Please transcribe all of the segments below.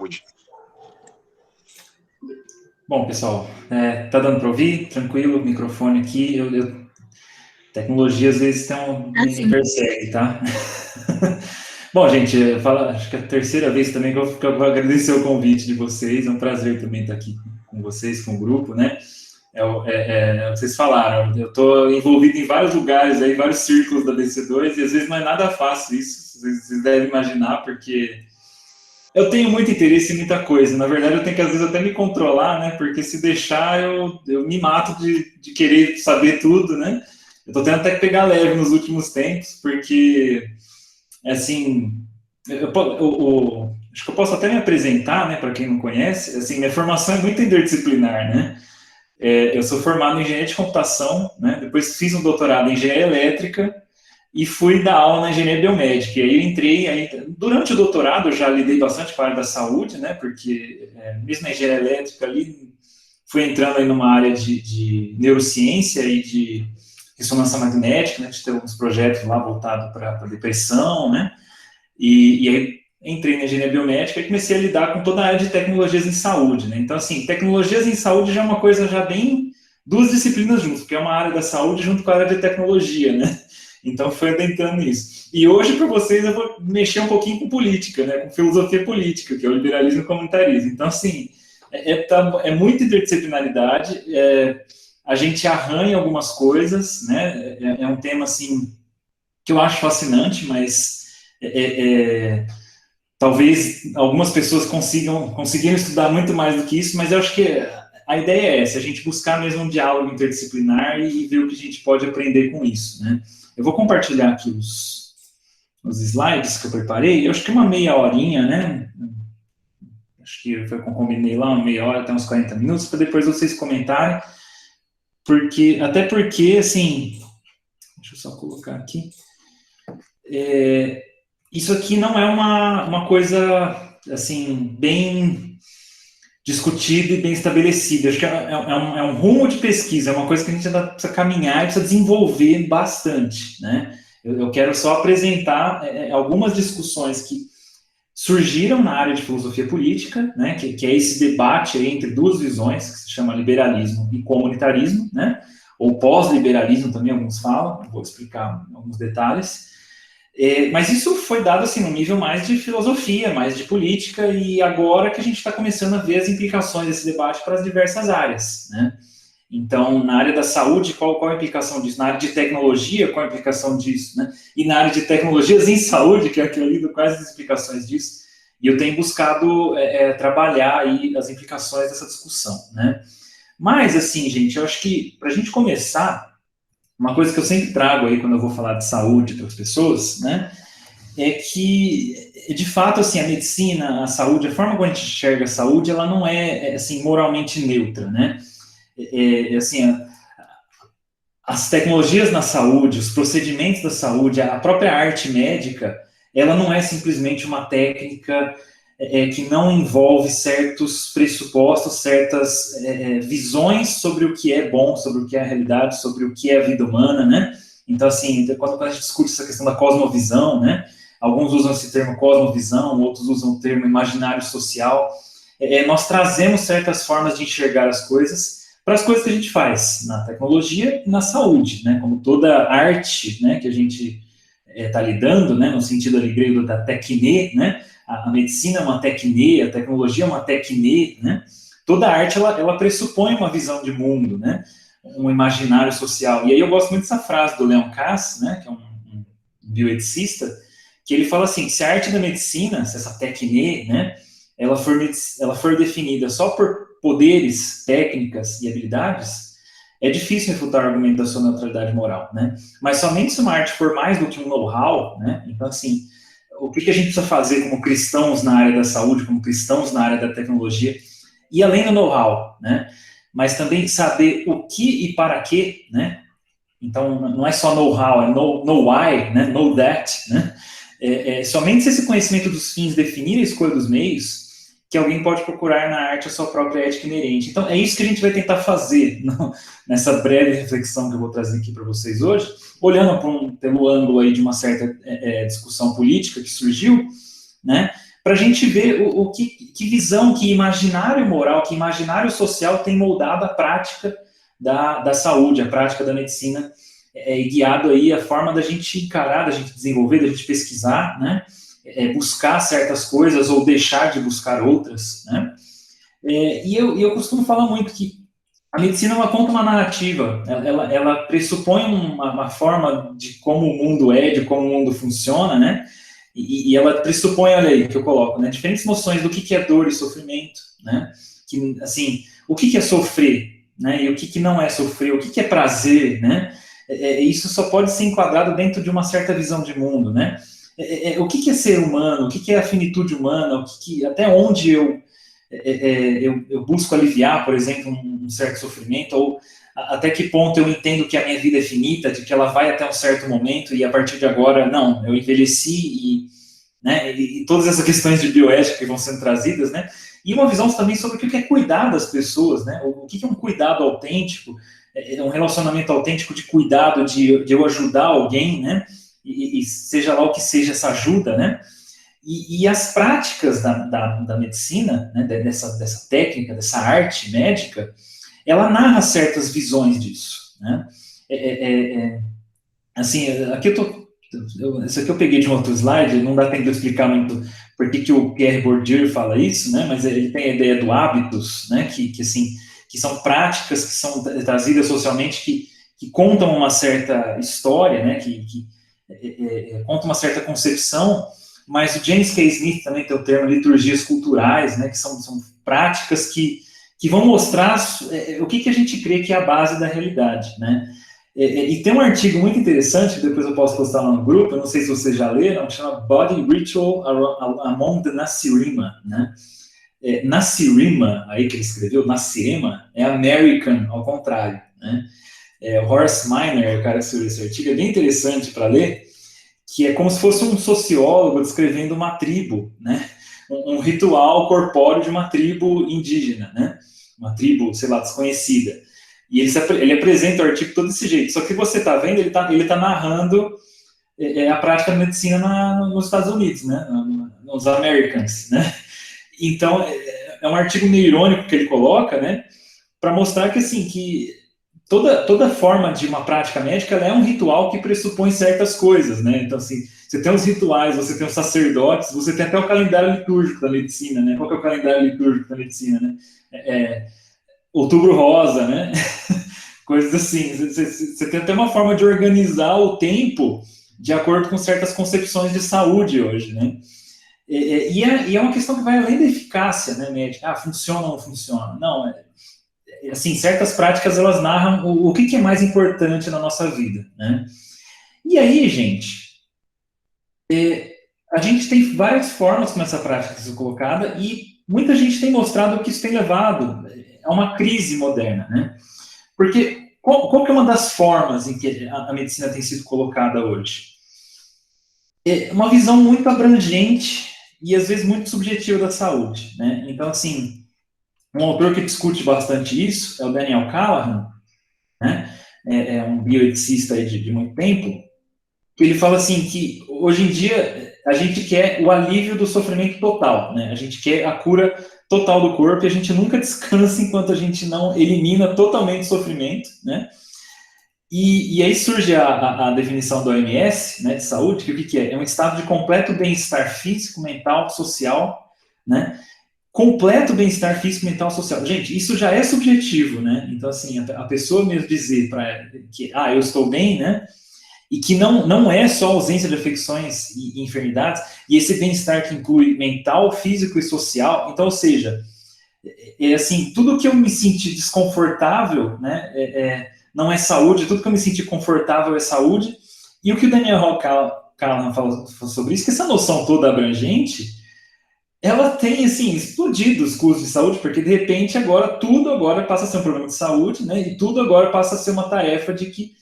Saúde. Bom, pessoal, tá dando para ouvir? Tranquilo, o microfone aqui. Tecnologia às vezes me persegue, tá? Bom, gente, acho que é a terceira vez também que eu vou agradecer o convite de vocês. É um prazer também estar aqui com vocês, com o grupo, né? Vocês falaram, eu estou envolvido em vários lugares, aí, vários círculos da DC2, e às vezes não é nada fácil isso, vocês devem imaginar, porque eu tenho muito interesse em muita coisa. Na verdade, eu tenho que, às vezes, até me controlar, né? Porque se deixar, eu me mato de querer saber tudo, né? Eu tô tendo até que pegar leve nos últimos tempos, porque, assim, acho que eu posso até me apresentar, né? Para quem não conhece, assim, minha formação é muito interdisciplinar, né? Eu sou formado em engenharia de computação, né? Depois fiz um doutorado em engenharia elétrica, e fui dar aula na engenharia biomédica. E aí eu entrei, durante o doutorado eu já lidei bastante com a área da saúde, né, porque mesmo na engenharia elétrica ali, fui entrando aí numa área de neurociência e de ressonância magnética, né, de ter alguns projetos lá voltados para depressão, né, e aí entrei na engenharia biomédica e comecei a lidar com toda a área de tecnologias em saúde, né, então assim, tecnologias em saúde já é uma coisa já bem, duas disciplinas juntas, porque é uma área da saúde junto com a área de tecnologia, né. Então, foi adentrando nisso. E hoje, para vocês, eu vou mexer um pouquinho com política, né? Com filosofia política, que é o liberalismo e o comunitarismo. Então, assim, é muita interdisciplinaridade, a gente arranha algumas coisas, né? É um tema, assim, que eu acho fascinante, mas talvez algumas pessoas conseguiram estudar muito mais do que isso, mas eu acho que a ideia é essa, a gente buscar mesmo um diálogo interdisciplinar e ver o que a gente pode aprender com isso, né? Eu vou compartilhar aqui os slides que eu preparei. Eu acho que uma meia horinha, né? Acho que foi como combinei lá, uma meia hora até uns 40 minutos, para depois vocês comentarem. Até porque, assim, deixa eu só colocar aqui. Isso aqui não é uma coisa, assim, bem discutida e bem estabelecida. Acho que é um rumo de pesquisa, é uma coisa que a gente ainda precisa caminhar e precisa desenvolver bastante, né? Eu quero só apresentar algumas discussões que surgiram na área de filosofia política, né, que é esse debate aí entre duas visões, que se chama liberalismo e comunitarismo, né, ou pós-liberalismo também alguns falam, vou explicar alguns detalhes. Mas isso foi dado assim, num nível mais de filosofia, mais de política, e agora que a gente está começando a ver as implicações desse debate para as diversas áreas, né? Então, na área da saúde, qual a implicação disso? Na área de tecnologia, qual a implicação disso? Né? E na área de tecnologias em saúde, que é que eu lido quais as implicações disso, e eu tenho buscado trabalhar aí as implicações dessa discussão, né? Mas, assim, gente, eu acho que, para a gente começar, uma coisa que eu sempre trago aí quando eu vou falar de saúde para as pessoas, né, é que, de fato, assim, a medicina, a saúde, a forma como a gente enxerga a saúde, ela não é assim, moralmente neutra, né? Assim, as tecnologias na saúde, os procedimentos da saúde, a própria arte médica, ela não é simplesmente uma técnica que não envolve certos pressupostos, certas visões sobre o que é bom, sobre o que é a realidade, sobre o que é a vida humana, né? Então, assim, quando a gente discute essa questão da cosmovisão, né? Alguns usam esse termo cosmovisão, outros usam o termo imaginário social. Nós trazemos certas formas de enxergar as coisas para as coisas que a gente faz na tecnologia e na saúde, né? Como toda arte, né, que a gente está lidando, né, no sentido ali grego da tecne, né? A medicina é uma tecne, a tecnologia é uma tecne, né? Toda arte, ela pressupõe uma visão de mundo, né? Um imaginário social. E aí eu gosto muito dessa frase do Leon Kass, né, que é um bioeticista, que ele fala assim, se a arte da medicina, se essa tecne, né, ela for definida só por poderes, técnicas e habilidades, é difícil refutar o argumento da sua neutralidade moral, né? Mas somente se uma arte for mais do que um know-how, né? Então, assim, o que a gente precisa fazer como cristãos na área da saúde, como cristãos na área da tecnologia, e além do know-how, né? Mas também saber o que e para quê, né? Então, não é só know-how, é know why, né? Know that, né? Somente se esse conhecimento dos fins definir a escolha dos meios, que alguém pode procurar na arte a sua própria ética inerente. Então, é isso que a gente vai tentar fazer nessa breve reflexão que eu vou trazer aqui para vocês hoje, olhando pelo ângulo aí de uma certa discussão política que surgiu, né? para a gente ver que visão, que imaginário moral, que imaginário social tem moldado a prática da saúde, a prática da medicina, guiado aí a forma da gente encarar, da gente desenvolver, da gente pesquisar, né? Buscar certas coisas ou deixar de buscar outras, né? E eu costumo falar muito que a medicina, ela conta uma narrativa, ela pressupõe uma forma de como o mundo é, de como o mundo funciona, né? E ela pressupõe, olha aí, que eu coloco, né? Diferentes noções do que é dor e sofrimento, né? Que, assim, o que é sofrer, né? E o que não é sofrer, o que é prazer, né? Isso só pode ser enquadrado dentro de uma certa visão de mundo, né? O que é ser humano, o que é a finitude humana, até onde eu busco aliviar, por exemplo, um certo sofrimento, ou até que ponto eu entendo que a minha vida é finita, de que ela vai até um certo momento e a partir de agora, não, eu envelheci né, e todas essas questões de bioética que vão sendo trazidas, né, e uma visão também sobre o que é cuidar das pessoas, né, o que é um cuidado autêntico, um relacionamento autêntico de cuidado, de eu ajudar alguém, né, e seja lá o que seja essa ajuda, né, e as práticas da medicina, né, dessa técnica, dessa arte médica, ela narra certas visões disso, né? Assim, isso aqui eu peguei de um outro slide, não dá tempo de explicar muito por que o Pierre Bourdieu fala isso, né? Mas ele tem a ideia do hábitos, né? Que são práticas que são trazidas socialmente que contam uma certa história, né? Que contam uma certa concepção. Mas o James K. Smith também tem o termo liturgias culturais, né? Que são práticas que vão mostrar o que a gente crê que é a base da realidade, né? E tem um artigo muito interessante, que depois eu posso postar lá no grupo, eu não sei se vocês já leram, que chama Body Ritual Among the Nasirima, né? Nasirima, aí que ele escreveu, Nasirima, é American, ao contrário, né? O Horace Miner, o cara que escreveu esse artigo, é bem interessante para ler, que é como se fosse um sociólogo descrevendo uma tribo, né? Um ritual corpóreo de uma tribo indígena, né? Uma tribo, sei lá, desconhecida. E ele apresenta o artigo todo desse jeito. Só que você está vendo, ele tá narrando a prática da medicina nos Estados Unidos, né? Nos Americans, né? Então, é um artigo meio irônico que ele coloca, né? Para mostrar que, assim, que toda forma de uma prática médica, ela é um ritual que pressupõe certas coisas, né? Então, assim, você tem os rituais, você tem os sacerdotes, você tem até o calendário litúrgico da medicina, né? Qual que é o calendário litúrgico da medicina, né? Outubro Rosa, né? Coisas assim. Você tem até uma forma de organizar o tempo de acordo com certas concepções de saúde hoje, né? E é uma questão que vai além da eficácia, né, médica? Funciona ou não funciona? Não, assim, certas práticas, elas narram o que é mais importante na nossa vida, né? E aí, gente, a gente tem várias formas como essa prática tem sido colocada e muita gente tem mostrado que isso tem levado a uma crise moderna, né? Porque qual que é uma das formas em que a medicina tem sido colocada hoje? É uma visão muito abrangente e, às vezes, muito subjetiva da saúde, né? Então, assim, um autor que discute bastante isso é o Daniel Callahan, né? É um bioeticista aí de muito tempo, que ele fala assim que hoje em dia a gente quer o alívio do sofrimento total, né? A gente quer a cura total do corpo e a gente nunca descansa enquanto a gente não elimina totalmente o sofrimento, né? E aí surge a definição da OMS, né, de saúde, que o que é? É um estado de completo bem-estar físico, mental, social, né? Completo bem-estar físico, mental, social. Gente, isso já é subjetivo, né? Então, assim, a pessoa mesmo dizer para que, eu estou bem, né? E que não é só ausência de afecções e enfermidades, e esse bem-estar que inclui mental, físico e social. Então, ou seja, assim, tudo que eu me senti desconfortável, né, não é saúde, tudo que eu me senti confortável é saúde. E o que o Daniel Kahneman fala sobre isso, que essa noção toda abrangente, ela tem, assim, explodido os custos de saúde, porque, de repente, tudo agora passa a ser um problema de saúde, né, e tudo agora passa a ser uma tarefa de que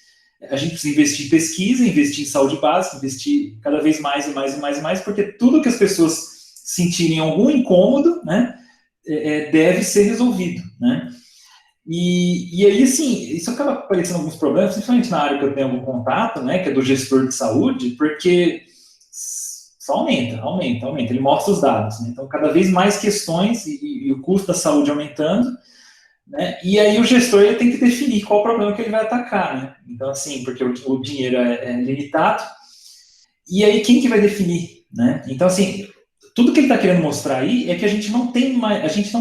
a gente precisa investir em pesquisa, investir em saúde básica, investir cada vez mais e mais e mais e mais, porque tudo que as pessoas sentirem algum incômodo, né, deve ser resolvido, né. E aí, assim, isso acaba aparecendo alguns problemas, principalmente na área que eu tenho algum contato, né, que é do gestor de saúde, porque só aumenta. Ele mostra os dados, né? Então, cada vez mais questões e o custo da saúde aumentando, né? E aí o gestor ele tem que definir qual o problema que ele vai atacar, né? Então, assim, porque o dinheiro é limitado, e aí quem que vai definir, né? Então, assim, tudo que ele está querendo mostrar aí é que a gente não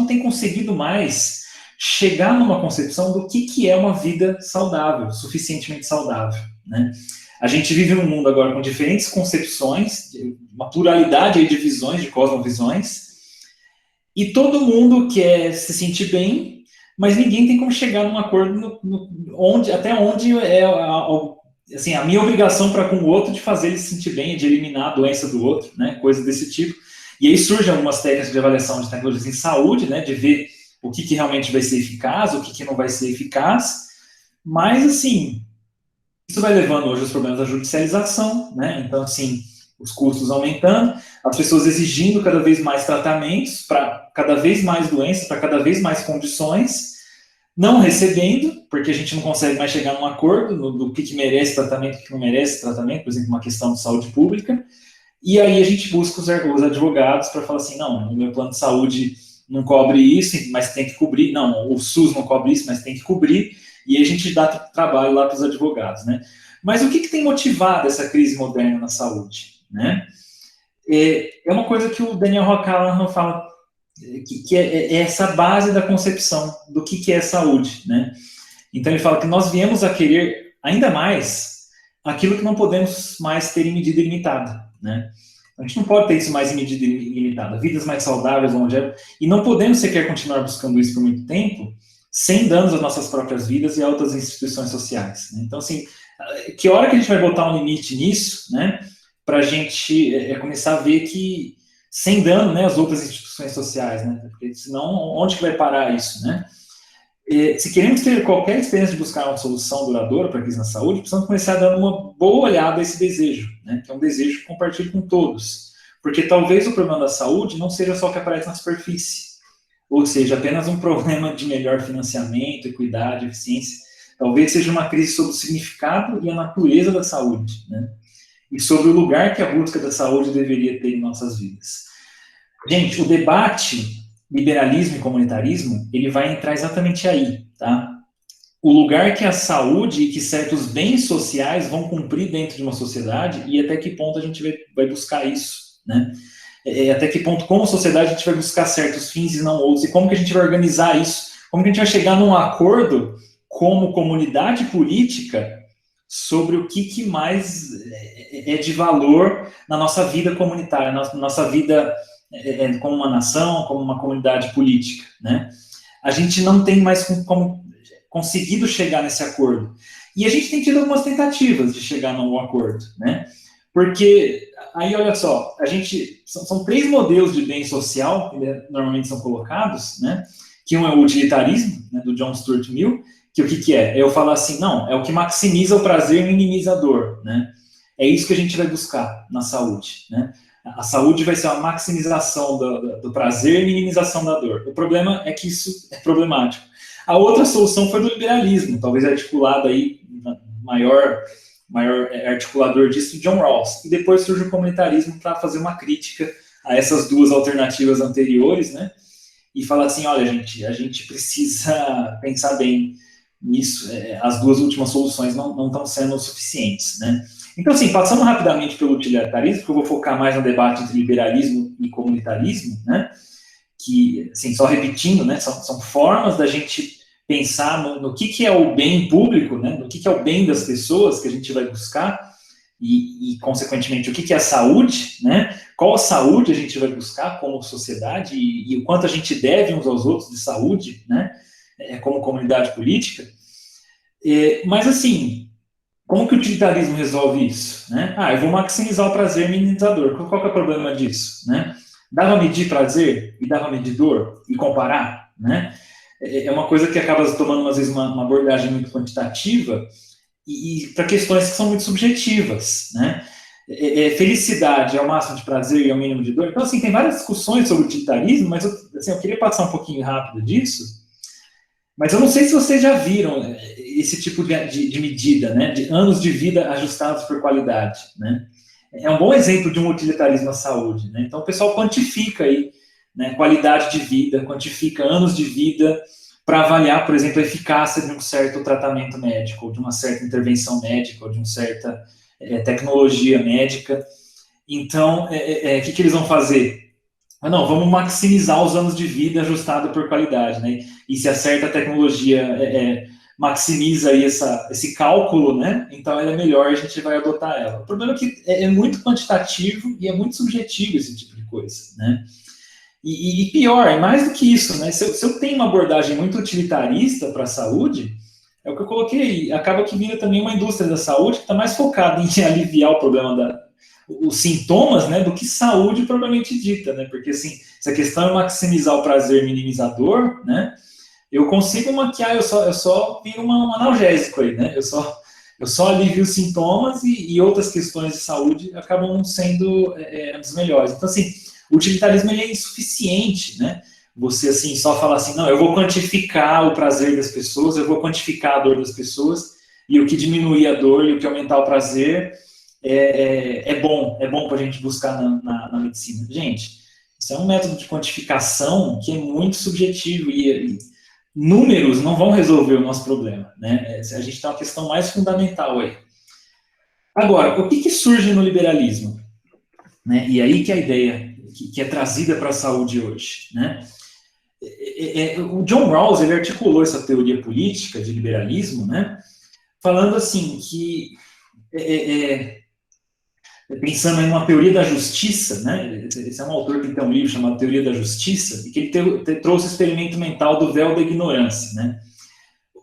tem conseguido mais chegar numa concepção do que é uma vida saudável, suficientemente saudável, né? A gente vive num mundo agora com diferentes concepções, uma pluralidade aí de visões, de cosmovisões, e todo mundo quer se sentir bem, mas ninguém tem como chegar num acordo até onde assim, a minha obrigação para com o outro de fazer ele se sentir bem, de eliminar a doença do outro, né, coisas desse tipo. E aí surgem algumas técnicas de avaliação de tecnologias em saúde, né, de ver o que realmente vai ser eficaz, o que não vai ser eficaz, mas, assim, isso vai levando hoje os problemas da judicialização, né, então, assim, os custos aumentando, as pessoas exigindo cada vez mais tratamentos para cada vez mais doenças, para cada vez mais condições, não recebendo, porque a gente não consegue mais chegar num acordo do que merece tratamento, o que não merece tratamento, por exemplo, uma questão de saúde pública, e aí a gente busca os advogados para falar assim, não, o meu plano de saúde não cobre isso, mas tem que cobrir, não, o SUS não cobre isso, mas tem que cobrir, e aí a gente dá trabalho lá para os advogados, né? Mas o que tem motivado essa crise moderna na saúde, né? É uma coisa que o Daniel O'Callaghan fala, que é essa base da concepção do que é saúde, né? Então ele fala que nós viemos a querer ainda mais aquilo que não podemos mais ter em medida limitada, né? A gente não pode ter isso mais em medida ilimitada, vidas mais saudáveis, longevas, e não podemos sequer continuar buscando isso por muito tempo, sem danos às nossas próprias vidas e a outras instituições sociais, né? Então, assim, que hora que a gente vai botar um limite nisso, né, para a gente começar a ver que, sem dano, né, às outras instituições sociais, né, porque senão, onde que vai parar isso, né? Se queremos ter qualquer experiência de buscar uma solução duradoura para a crise na saúde, precisamos começar dando uma boa olhada a esse desejo, né, que é um desejo que compartilho com todos. Porque talvez o problema da saúde não seja só o que aparece na superfície, ou seja, apenas um problema de melhor financiamento, equidade, eficiência. Talvez seja uma crise sobre o significado e a natureza da saúde, né, e sobre o lugar que a busca da saúde deveria ter em nossas vidas. Gente, o debate liberalismo e comunitarismo, ele vai entrar exatamente aí, tá? O lugar que a saúde e que certos bens sociais vão cumprir dentro de uma sociedade e até que ponto a gente vai buscar isso, né? Até que ponto, como sociedade, a gente vai buscar certos fins e não outros, e como que a gente vai organizar isso, como que a gente vai chegar num acordo como comunidade política sobre o que mais é de valor na nossa vida comunitária, na nossa vida como uma nação, como uma comunidade política, né? A gente não tem mais como conseguido chegar nesse acordo. E a gente tem tido algumas tentativas de chegar num acordo, né? Porque, aí, olha só, são 3 modelos de bem social que normalmente são colocados, né? Que um é o utilitarismo, né, do John Stuart Mill, que o que é? Eu falo assim, não, é o que maximiza o prazer e minimiza a dor, né? É isso que a gente vai buscar na saúde, né? A saúde vai ser uma maximização do prazer e minimização da dor. O problema é que isso é problemático. A outra solução foi do liberalismo, talvez articulado aí, maior articulador disso, John Rawls. E depois surge o comunitarismo para fazer uma crítica a essas 2 alternativas anteriores, né? E falar assim, olha, a gente precisa pensar bem nisso. As 2 últimas soluções não estão sendo suficientes, né? Então, assim, passando rapidamente pelo utilitarismo, porque eu vou focar mais no debate entre liberalismo e comunitarismo, né, que, assim, só repetindo, né, são formas da gente pensar no que é o bem público, né, no que é o bem das pessoas que a gente vai buscar, e consequentemente, o que é a saúde, né, qual a saúde a gente vai buscar como sociedade, e o quanto a gente deve uns aos outros de saúde, né, como comunidade política. Mas, assim, como que o utilitarismo resolve isso, né? Eu vou maximizar o prazer minimizador. Qual que é o problema disso, né? Dá para medir prazer e dá para medir dor e comparar, né? É uma coisa que acaba tomando, às vezes, uma abordagem muito quantitativa e para questões que são muito subjetivas, né? Felicidade é o máximo de prazer e é o mínimo de dor. Então, assim, tem várias discussões sobre o utilitarismo, mas eu queria passar um pouquinho rápido disso. Mas eu não sei se vocês já viram esse tipo de medida, né? De anos de vida ajustados por qualidade, né? é um bom exemplo de um utilitarismo à saúde, né? Então, o pessoal quantifica aí, né, qualidade de vida, quantifica anos de vida para avaliar, por exemplo, a eficácia de um certo tratamento médico, ou de uma certa intervenção médica, ou de uma certa tecnologia médica. Então, o que eles vão fazer? Não, vamos maximizar os anos de vida ajustado por qualidade, né? E se a certa tecnologia maximiza aí esse cálculo, né? Então ela é melhor, a gente vai adotar ela. O problema é que é muito quantitativo e é muito subjetivo esse tipo de coisa, né? E pior, é mais do que isso, né? Se eu tenho uma abordagem muito utilitarista para a saúde, é o que eu coloquei, acaba que vira também uma indústria da saúde que está mais focada em aliviar o problema os sintomas, né, do que saúde propriamente dita, né? Porque assim, se a questão é maximizar o prazer minimizador, né? Eu consigo maquiar, eu só viro um analgésico aí, né? Eu só alivio os sintomas e outras questões de saúde acabam sendo as melhores. Então, assim, o utilitarismo ele é insuficiente, né? Você, assim, só falar assim, não, eu vou quantificar o prazer das pessoas, eu vou quantificar a dor das pessoas, e o que diminuir a dor e o que aumentar o prazer é bom para a gente buscar na medicina. Gente, isso é um método de quantificação que é muito subjetivo e números não vão resolver o nosso problema, né? A gente tem uma questão mais fundamental aí. Agora, o que surge no liberalismo? Né? E aí que é a ideia que é trazida para a saúde hoje, né? O John Rawls, ele articulou essa teoria política de liberalismo, né? Falando assim que pensando em uma teoria da justiça, né? Esse é um autor que tem um livro chamado Teoria da Justiça, e que ele trouxe o experimento mental do véu da ignorância, né?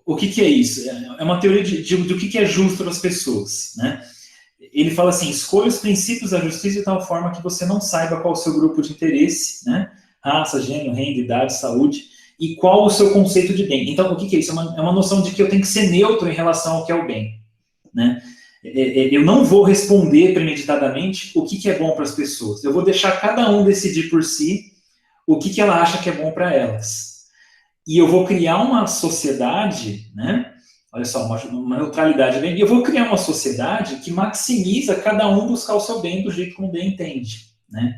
O que é isso? É uma teoria do que é justo para as pessoas, né? Ele fala assim, escolha os princípios da justiça de tal forma que você não saiba qual é o seu grupo de interesse, né? Raça, gênero, renda, idade, saúde, e qual o seu conceito de bem. Então, o que é isso? É uma noção de que eu tenho que ser neutro em relação ao que é o bem, né? Eu não vou responder premeditadamente o que é bom para as pessoas. Eu vou deixar cada um decidir por si o que ela acha que é bom para elas. E eu vou criar uma sociedade, né? Olha só, uma neutralidade. E eu vou criar uma sociedade que maximiza cada um buscar o seu bem do jeito como bem entende, né?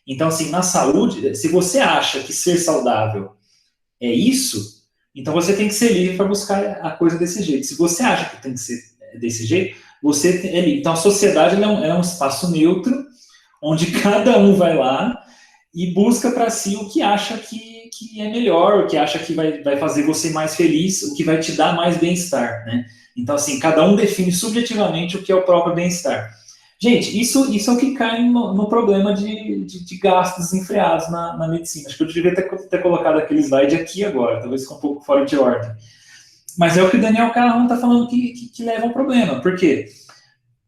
Então, assim, na saúde, se você acha que ser saudável é isso, então você tem que ser livre para buscar a coisa desse jeito. Se você acha que tem que ser desse jeito, você é livre. Então, a sociedade é um espaço neutro, onde cada um vai lá e busca para si o que acha que é melhor, o que acha que vai fazer você mais feliz, o que vai te dar mais bem-estar, né? Então, assim, cada um define subjetivamente o que é o próprio bem-estar. Gente, isso é o que cai no problema de gastos desenfreados na medicina. Acho que eu devia ter colocado aquele slide aqui agora, talvez ficou um pouco fora de ordem. Mas é o que o Daniel Kahneman está falando que leva ao problema. Por quê?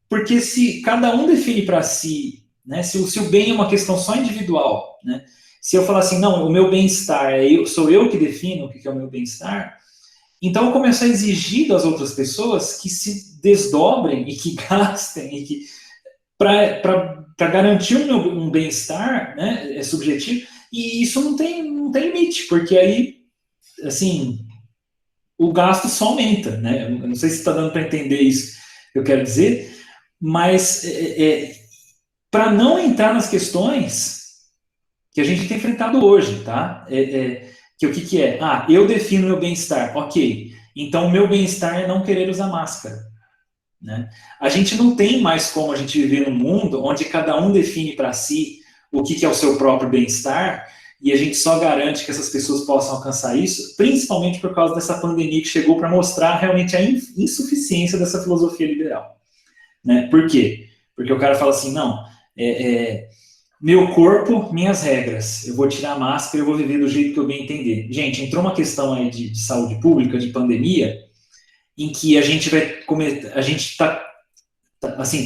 Porque se cada um define para si, né, se o bem é uma questão só individual, né, se eu falar assim, não, o meu bem-estar, sou eu que defino o que é o meu bem-estar, então eu começo a exigir das outras pessoas que se desdobrem e que gastem, e que para garantir um bem-estar, né, é subjetivo, e isso não tem limite, porque aí, assim, o gasto só aumenta, né? Eu não sei se está dando para entender isso que eu quero dizer, mas para não entrar nas questões que a gente tem enfrentado hoje, tá? Que o que é? Eu defino meu bem-estar, ok. Então, o meu bem-estar é não querer usar máscara, né? A gente não tem mais como a gente viver num mundo onde cada um define para si o que é o seu próprio bem-estar e a gente só garante que essas pessoas possam alcançar isso, principalmente por causa dessa pandemia que chegou para mostrar realmente a insuficiência dessa filosofia liberal, né? Por quê? Porque o cara fala assim, não, meu corpo, minhas regras, eu vou tirar a máscara, eu vou viver do jeito que eu bem entender. Gente, entrou uma questão aí de saúde pública, de pandemia, em que a gente está assim,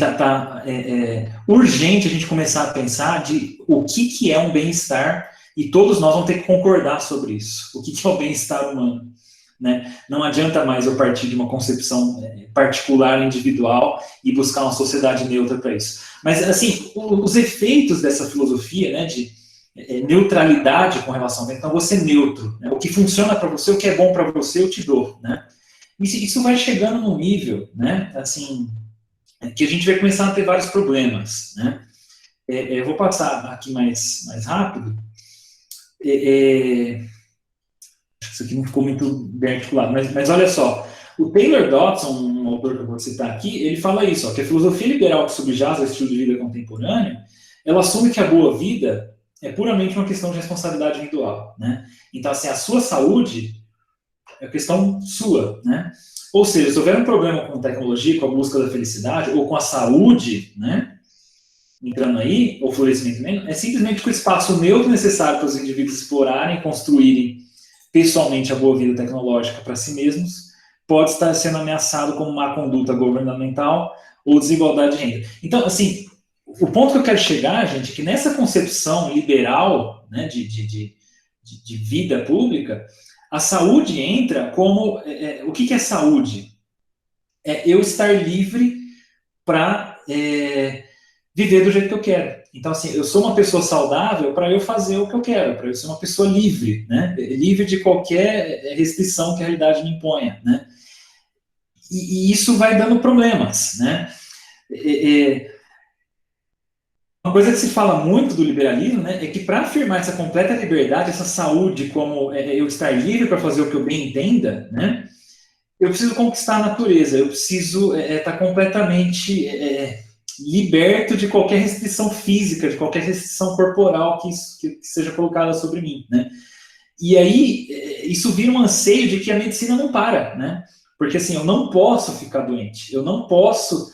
urgente a gente começar a pensar de o que é um bem-estar e todos nós vamos ter que concordar sobre isso. O que é o bem-estar humano, né? Não adianta mais eu partir de uma concepção particular, individual e buscar uma sociedade neutra para isso. Mas, assim, os efeitos dessa filosofia, né, de neutralidade com relação ao bem, então você é neutro, né? O que funciona para você, o que é bom para você, eu te dou, né? Isso vai chegando num nível, né, assim, que a gente vai começar a ter vários problemas, né? Eu vou passar aqui mais rápido. Isso aqui não ficou muito bem articulado, mas olha só. O Taylor Dodson, um autor que eu vou citar aqui, ele fala isso, ó, que a filosofia liberal que subjaz ao estilo de vida contemporâneo, ela assume que a boa vida é puramente uma questão de responsabilidade individual, né? Então, assim, a sua saúde é questão sua, né? Ou seja, se houver um problema com tecnologia, com a busca da felicidade, ou com a saúde, né? Entrando aí, ou florescimento mesmo, é simplesmente o espaço neutro necessário para os indivíduos explorarem e construírem pessoalmente a boa vida tecnológica para si mesmos, pode estar sendo ameaçado como má conduta governamental ou desigualdade de renda. Então, assim, o ponto que eu quero chegar, gente, é que nessa concepção liberal, né, de vida pública, a saúde entra como... o que é saúde? É eu estar livre para viver do jeito que eu quero. Então, assim, eu sou uma pessoa saudável para eu fazer o que eu quero, para eu ser uma pessoa livre, né? Livre de qualquer restrição que a realidade me imponha, né? E isso vai dando problemas, né? Uma coisa que se fala muito do liberalismo, né, é que para afirmar essa completa liberdade, essa saúde, como eu estar livre para fazer o que eu bem entenda, né? Eu preciso conquistar a natureza, eu preciso estar completamente liberto de qualquer restrição física, de qualquer restrição corporal que seja colocada sobre mim, né? E aí, isso vira um anseio de que a medicina não para, né? Porque, assim, eu não posso ficar doente, eu não posso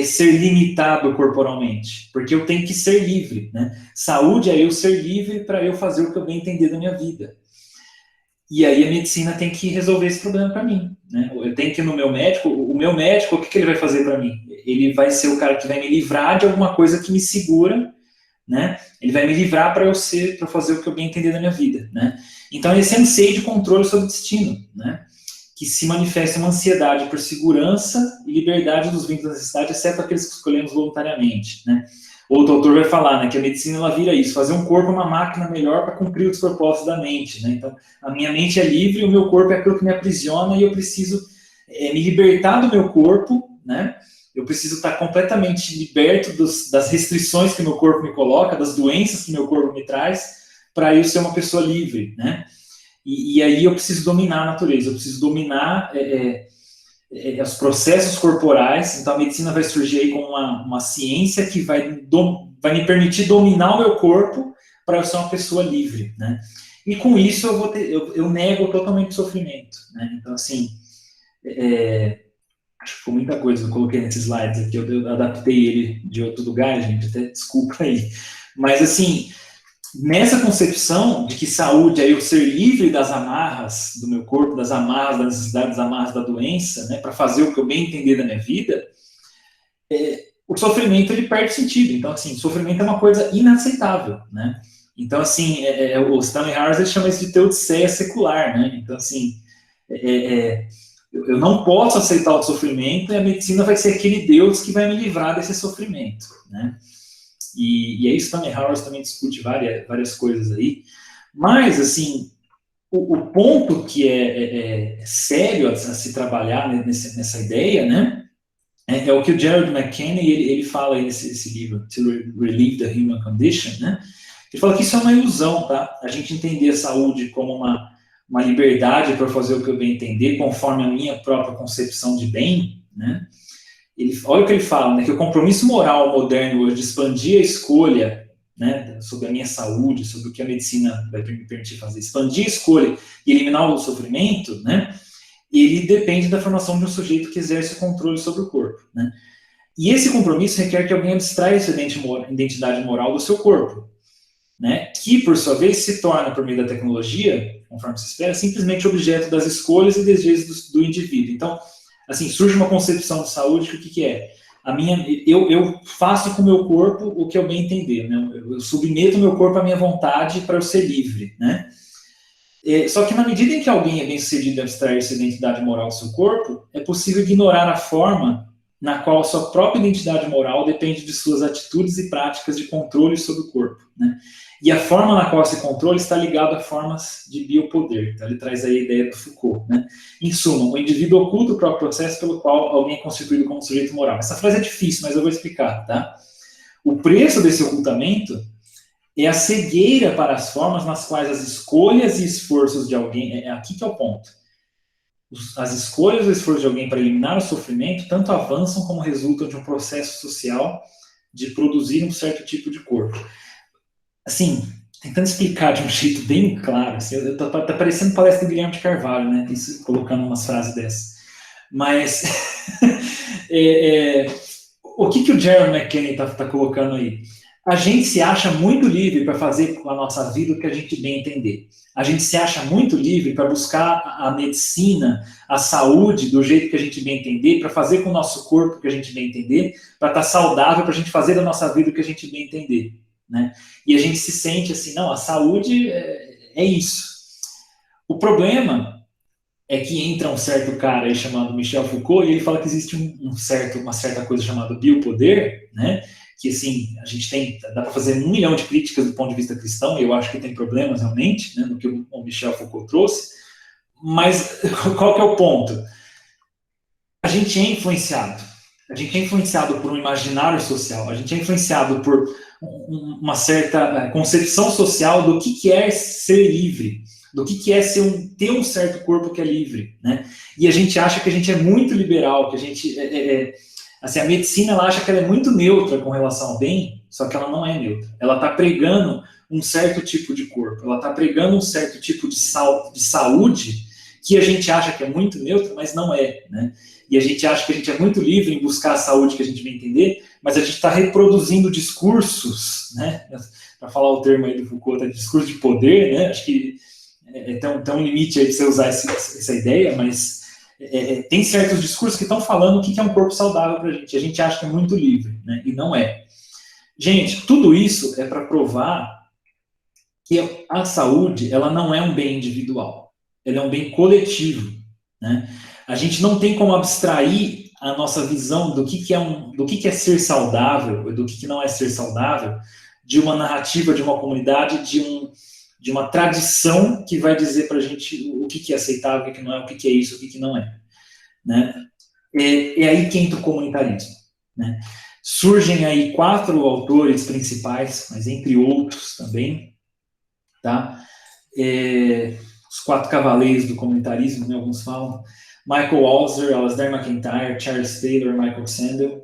ser limitado corporalmente, porque eu tenho que ser livre, né? Saúde é eu ser livre para eu fazer o que eu bem entender da minha vida. E aí a medicina tem que resolver esse problema para mim, né? Eu tenho que ir no meu médico, o meu médico, o que ele vai fazer para mim? Ele vai ser o cara que vai me livrar de alguma coisa que me segura, né? Ele vai me livrar para fazer o que eu bem entender da minha vida, né? Então esse anseio de controle sobre o destino, né? Que se manifesta uma ansiedade por segurança e liberdade dos vínculos da necessidade, exceto aqueles que escolhemos voluntariamente, né? Outro autor vai falar, né, que a medicina ela vira isso, fazer um corpo uma máquina melhor para cumprir os propósitos da mente, né? Então, a minha mente é livre e o meu corpo é aquilo que me aprisiona e eu preciso me libertar do meu corpo, né? Eu preciso estar completamente liberto das restrições que meu corpo me coloca, das doenças que meu corpo me traz, para eu ser uma pessoa livre, né? E aí eu preciso dominar a natureza, eu preciso dominar os processos corporais. Então a medicina vai surgir aí como uma ciência que vai me permitir dominar o meu corpo para eu ser uma pessoa livre, né? E com isso eu nego totalmente o sofrimento, né? Então, assim, acho que foi muita coisa que eu coloquei nesses slides aqui, eu adaptei ele de outro lugar, gente, até desculpa aí. Mas, assim, nessa concepção de que saúde é eu ser livre das amarras do meu corpo, das amarras da necessidade, das amarras da doença, né, para fazer o que eu bem entender da minha vida, o sofrimento ele perde sentido. Então, assim, sofrimento é uma coisa inaceitável, né? Então, assim, o Stanley Harris chama isso de teodiceia secular, né? Então, assim, eu não posso aceitar o sofrimento e a medicina vai ser aquele Deus que vai me livrar desse sofrimento, né? E aí Stanley Harris também discute várias coisas aí. Mas, assim, o ponto que é sério a se trabalhar nessa ideia, né, é o que o Gerald McKinney, ele fala aí nesse livro, To Relieve the Human Condition, né? Ele fala que isso é uma ilusão, tá? A gente entender a saúde como uma liberdade para fazer o que eu bem entender, conforme a minha própria concepção de bem, né? Olha o que ele fala, né, que o compromisso moral moderno hoje de expandir a escolha, né, sobre a minha saúde, sobre o que a medicina vai me permitir fazer, expandir a escolha e eliminar o sofrimento, né, ele depende da formação de um sujeito que exerce o controle sobre o corpo, né. E esse compromisso requer que alguém abstraia essa identidade moral do seu corpo, né, que, por sua vez, se torna, por meio da tecnologia, conforme se espera, simplesmente objeto das escolhas e desejos do indivíduo. Então, assim, surge uma concepção de saúde que o que é? Eu faço com o meu corpo o que eu bem entender, né? Eu submeto o meu corpo à minha vontade para eu ser livre, né? Só que na medida em que alguém é bem sucedido em abstrair essa identidade moral do seu corpo, é possível ignorar a forma na qual a sua própria identidade moral depende de suas atitudes e práticas de controle sobre o corpo, né? E a forma na qual esse controle está ligado a formas de biopoder. Então, ele traz aí a ideia do Foucault. Né? Em suma, o indivíduo oculta o próprio processo pelo qual alguém é constituído como sujeito moral. Essa frase é difícil, mas eu vou explicar. Tá? O preço desse ocultamento é a cegueira para as formas nas quais as escolhas e esforços de alguém... É aqui que é o ponto. As escolhas e esforços de alguém para eliminar o sofrimento tanto avançam como resultam de um processo social de produzir um certo tipo de corpo. Assim, tentando explicar de um jeito bem claro, assim, tá parecendo palestra do Guilherme de Carvalho, né? Isso, colocando umas frases dessas. Mas o que o Jeremy McKinney tá colocando aí? A gente se acha muito livre para fazer com a nossa vida o que a gente bem entender. A gente se acha muito livre para buscar a medicina, a saúde, do jeito que a gente bem entender, para fazer com o nosso corpo o que a gente bem entender, para estar saudável, para a gente fazer da nossa vida o que a gente bem entender. Né? E a gente se sente assim, não, a saúde é isso. O problema é que entra um certo cara aí chamado Michel Foucault e ele fala que existe uma certa coisa chamada biopoder, né? Que assim, a gente dá para fazer 1 milhão de críticas do ponto de vista cristão, e eu acho que tem problemas realmente, né, no que o Michel Foucault trouxe, mas qual que é o ponto? A gente é influenciado por um imaginário social, a gente é influenciado por uma certa concepção social do que é ser livre, do que é ter um certo corpo que é livre, né? E a gente acha que a gente é muito liberal, que a gente assim, a medicina ela acha que ela é muito neutra com relação ao bem, só que ela não é neutra. Ela está pregando um certo tipo de corpo, ela está pregando um certo tipo de saúde que a gente acha que é muito neutra, mas não é, né? E a gente acha que a gente é muito livre em buscar a saúde que a gente vem entender, mas a gente está reproduzindo discursos, né? Para falar o termo aí do Foucault, tá? Discurso de poder, né? Acho que tem um limite aí de você usar essa ideia, mas tem certos discursos que estão falando o que é um corpo saudável para a gente acha que é muito livre, né? E não é. Gente, tudo isso é para provar que a saúde ela não é um bem individual, ela é um bem coletivo, né? A gente não tem como abstrair a nossa visão do que é ser saudável, do que não é ser saudável, de uma narrativa, de uma comunidade, de uma tradição que vai dizer para a gente o que é aceitável, o que não é, o que é isso, o que não é. Né? É aí que entra o comunitarismo. Né? Surgem aí 4 autores principais, mas entre outros também, tá? Os 4 cavaleiros do comunitarismo, né, alguns falam, Michael Walzer, Alasdair MacIntyre, Charles Taylor, Michael Sandel.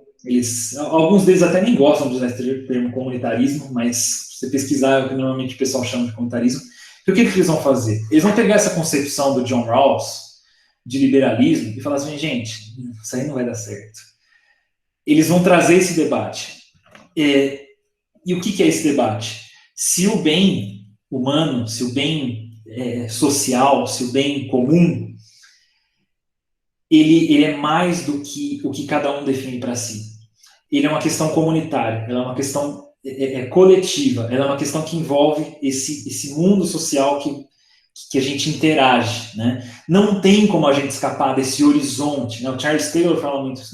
Alguns deles até nem gostam de usar esse termo comunitarismo, mas se você pesquisar é o que normalmente o pessoal chama de comunitarismo. E o que eles vão fazer? Eles vão pegar essa concepção do John Rawls de liberalismo e falar assim, gente, isso aí não vai dar certo. Eles vão trazer esse debate. E o que é esse debate? Se o bem humano, se o bem social, se o bem comum, ele é mais do que o que cada um define para si. Ele é uma questão comunitária, ela é uma questão coletiva, ela é uma questão que envolve esse mundo social que a gente interage, né? Não tem como a gente escapar desse horizonte, né? O Charles Taylor fala muito isso,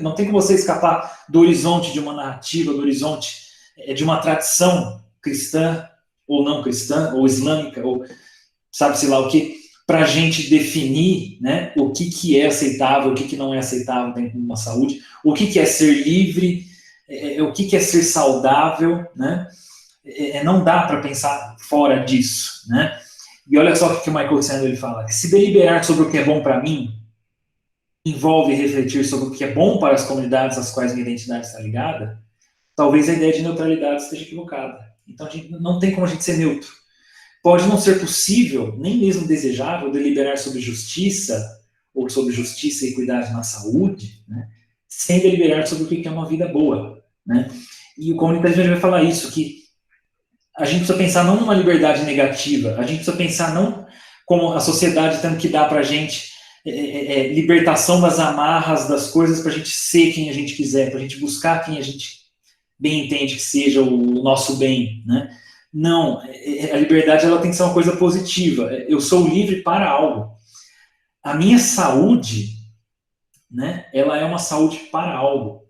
não tem como você escapar do horizonte de uma narrativa, do horizonte de uma tradição cristã, ou não cristã, ou islâmica, ou sabe-se lá o que, para a gente definir, né, o que é aceitável, o que não é aceitável dentro de uma saúde, o que é ser livre, o que é ser saudável, né? Não dá para pensar fora disso, né? E olha só o que o Michael Sandel ele fala, se deliberar sobre o que é bom para mim envolve refletir sobre o que é bom para as comunidades às quais minha identidade está ligada, talvez a ideia de neutralidade esteja equivocada. Então, não tem como a gente ser neutro. Pode não ser possível, nem mesmo desejável, deliberar sobre justiça, ou sobre justiça e equidade na saúde, né, sem deliberar sobre o que é uma vida boa. Né? E o comunitarismo vai falar isso, que a gente precisa pensar não numa liberdade negativa, a gente precisa pensar não como a sociedade tendo que dar para a gente libertação das amarras, das coisas, para a gente ser quem a gente quiser, para a gente buscar quem a gente bem entende que seja o nosso bem, né? Não, a liberdade ela tem que ser uma coisa positiva. Eu sou livre para algo. A minha saúde, né, ela é uma saúde para algo.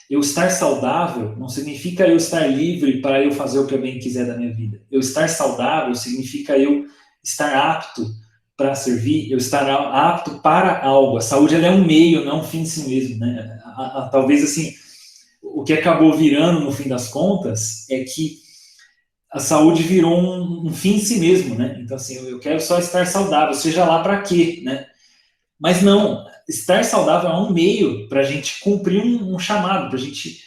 Eu estar saudável não significa eu estar livre para eu fazer o que eu bem quiser da minha vida. Eu estar saudável significa eu estar apto para servir, eu estar apto para algo. A saúde ela é um meio, não um fim em si mesmo, né? Talvez assim, o que acabou virando no fim das contas é que a saúde virou um fim em si mesmo, né? Então assim, eu quero só estar saudável, seja lá para quê, né? Mas não, estar saudável é um meio para a gente cumprir um chamado, para a gente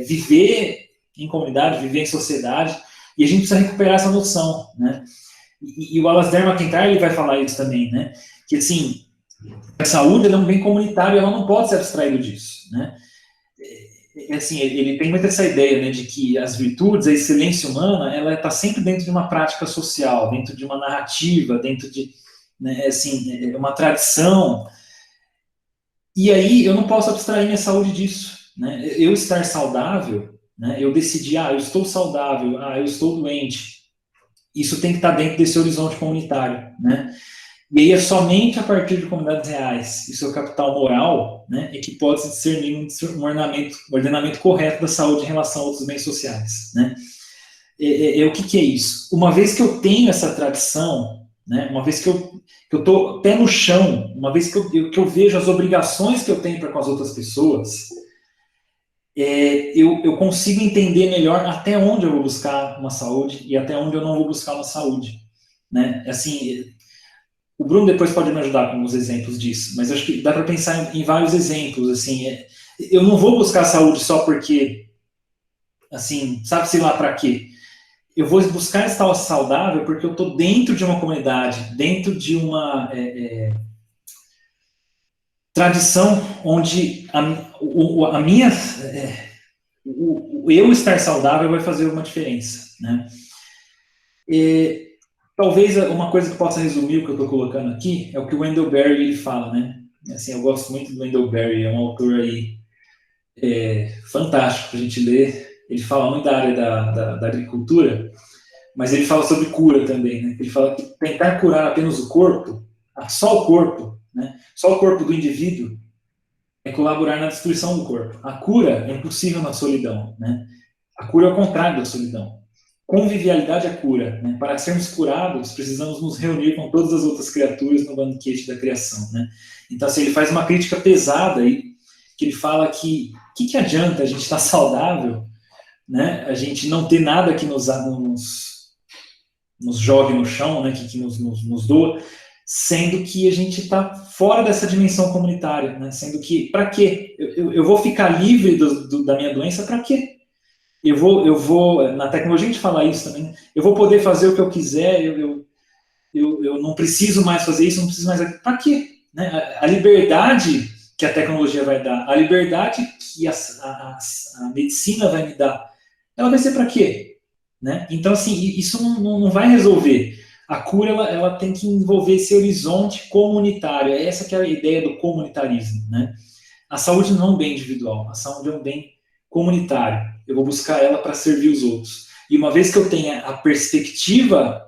viver em comunidade, viver em sociedade, e a gente precisa recuperar essa noção, né? E o Alasdair MacIntyre ele vai falar isso também, né? Que assim, a saúde é um bem comunitário, ela não pode ser abstraída disso, né? Assim, ele tem muito essa ideia, né, de que as virtudes, a excelência humana, ela está sempre dentro de uma prática social, dentro de uma narrativa, dentro de, né, assim, uma tradição. E aí eu não posso abstrair minha saúde disso, né? Eu estar saudável, né? Eu decidir, eu estou saudável, eu estou doente. Isso tem que estar dentro desse horizonte comunitário, né? E aí é somente a partir de comunidades reais e seu capital moral, né, é que pode se discernir um ordenamento correto da saúde em relação a outros bens sociais, né? O que é isso? Uma vez que eu tenho essa tradição, né, uma vez que eu estou pé no chão, uma vez que eu vejo as obrigações que eu tenho para com as outras pessoas, eu consigo entender melhor até onde eu vou buscar uma saúde e até onde eu não vou buscar uma saúde, né? Assim, o Bruno depois pode me ajudar com alguns exemplos disso, mas acho que dá para pensar em vários exemplos, assim, eu não vou buscar saúde só porque, assim, sabe-se lá para quê? Eu vou buscar estar saudável porque eu estou dentro de uma comunidade, dentro de uma tradição onde a minha eu estar saudável vai fazer uma diferença, né? Talvez uma coisa que possa resumir o que eu estou colocando aqui é o que o Wendell Berry ele fala, né? Assim, eu gosto muito do Wendell Berry, é um autor aí fantástico para a gente ler. Ele fala muito da área da agricultura, mas ele fala sobre cura também, né? Ele fala que tentar curar apenas o corpo, só o corpo, né? Só o corpo do indivíduo é colaborar na destruição do corpo. A cura é impossível na solidão, né? A cura é o contrário da solidão. Convivialidade é cura, né? Para sermos curados, precisamos nos reunir com todas as outras criaturas no banquete da criação, né? Então, assim, ele faz uma crítica pesada aí, que ele fala que o que adianta a gente estar saudável, né? A gente não ter nada que nos jogue no chão, né? Que nos doa, sendo que a gente está fora dessa dimensão comunitária, né? Sendo que, para quê? Eu vou ficar livre da minha doença para quê? Eu vou, na tecnologia a gente fala isso também, eu vou poder fazer o que eu quiser, eu não preciso mais fazer isso, não preciso mais... Para quê? Né? A liberdade que a tecnologia vai dar, a liberdade que a medicina vai me dar, ela vai ser para quê? Né? Então, assim, isso não vai resolver. A cura, ela tem que envolver esse horizonte comunitário. Essa que é a ideia do comunitarismo. Né? A saúde não é um bem individual, a saúde é um bem comunitário. Eu vou buscar ela para servir os outros. E uma vez que eu tenha a perspectiva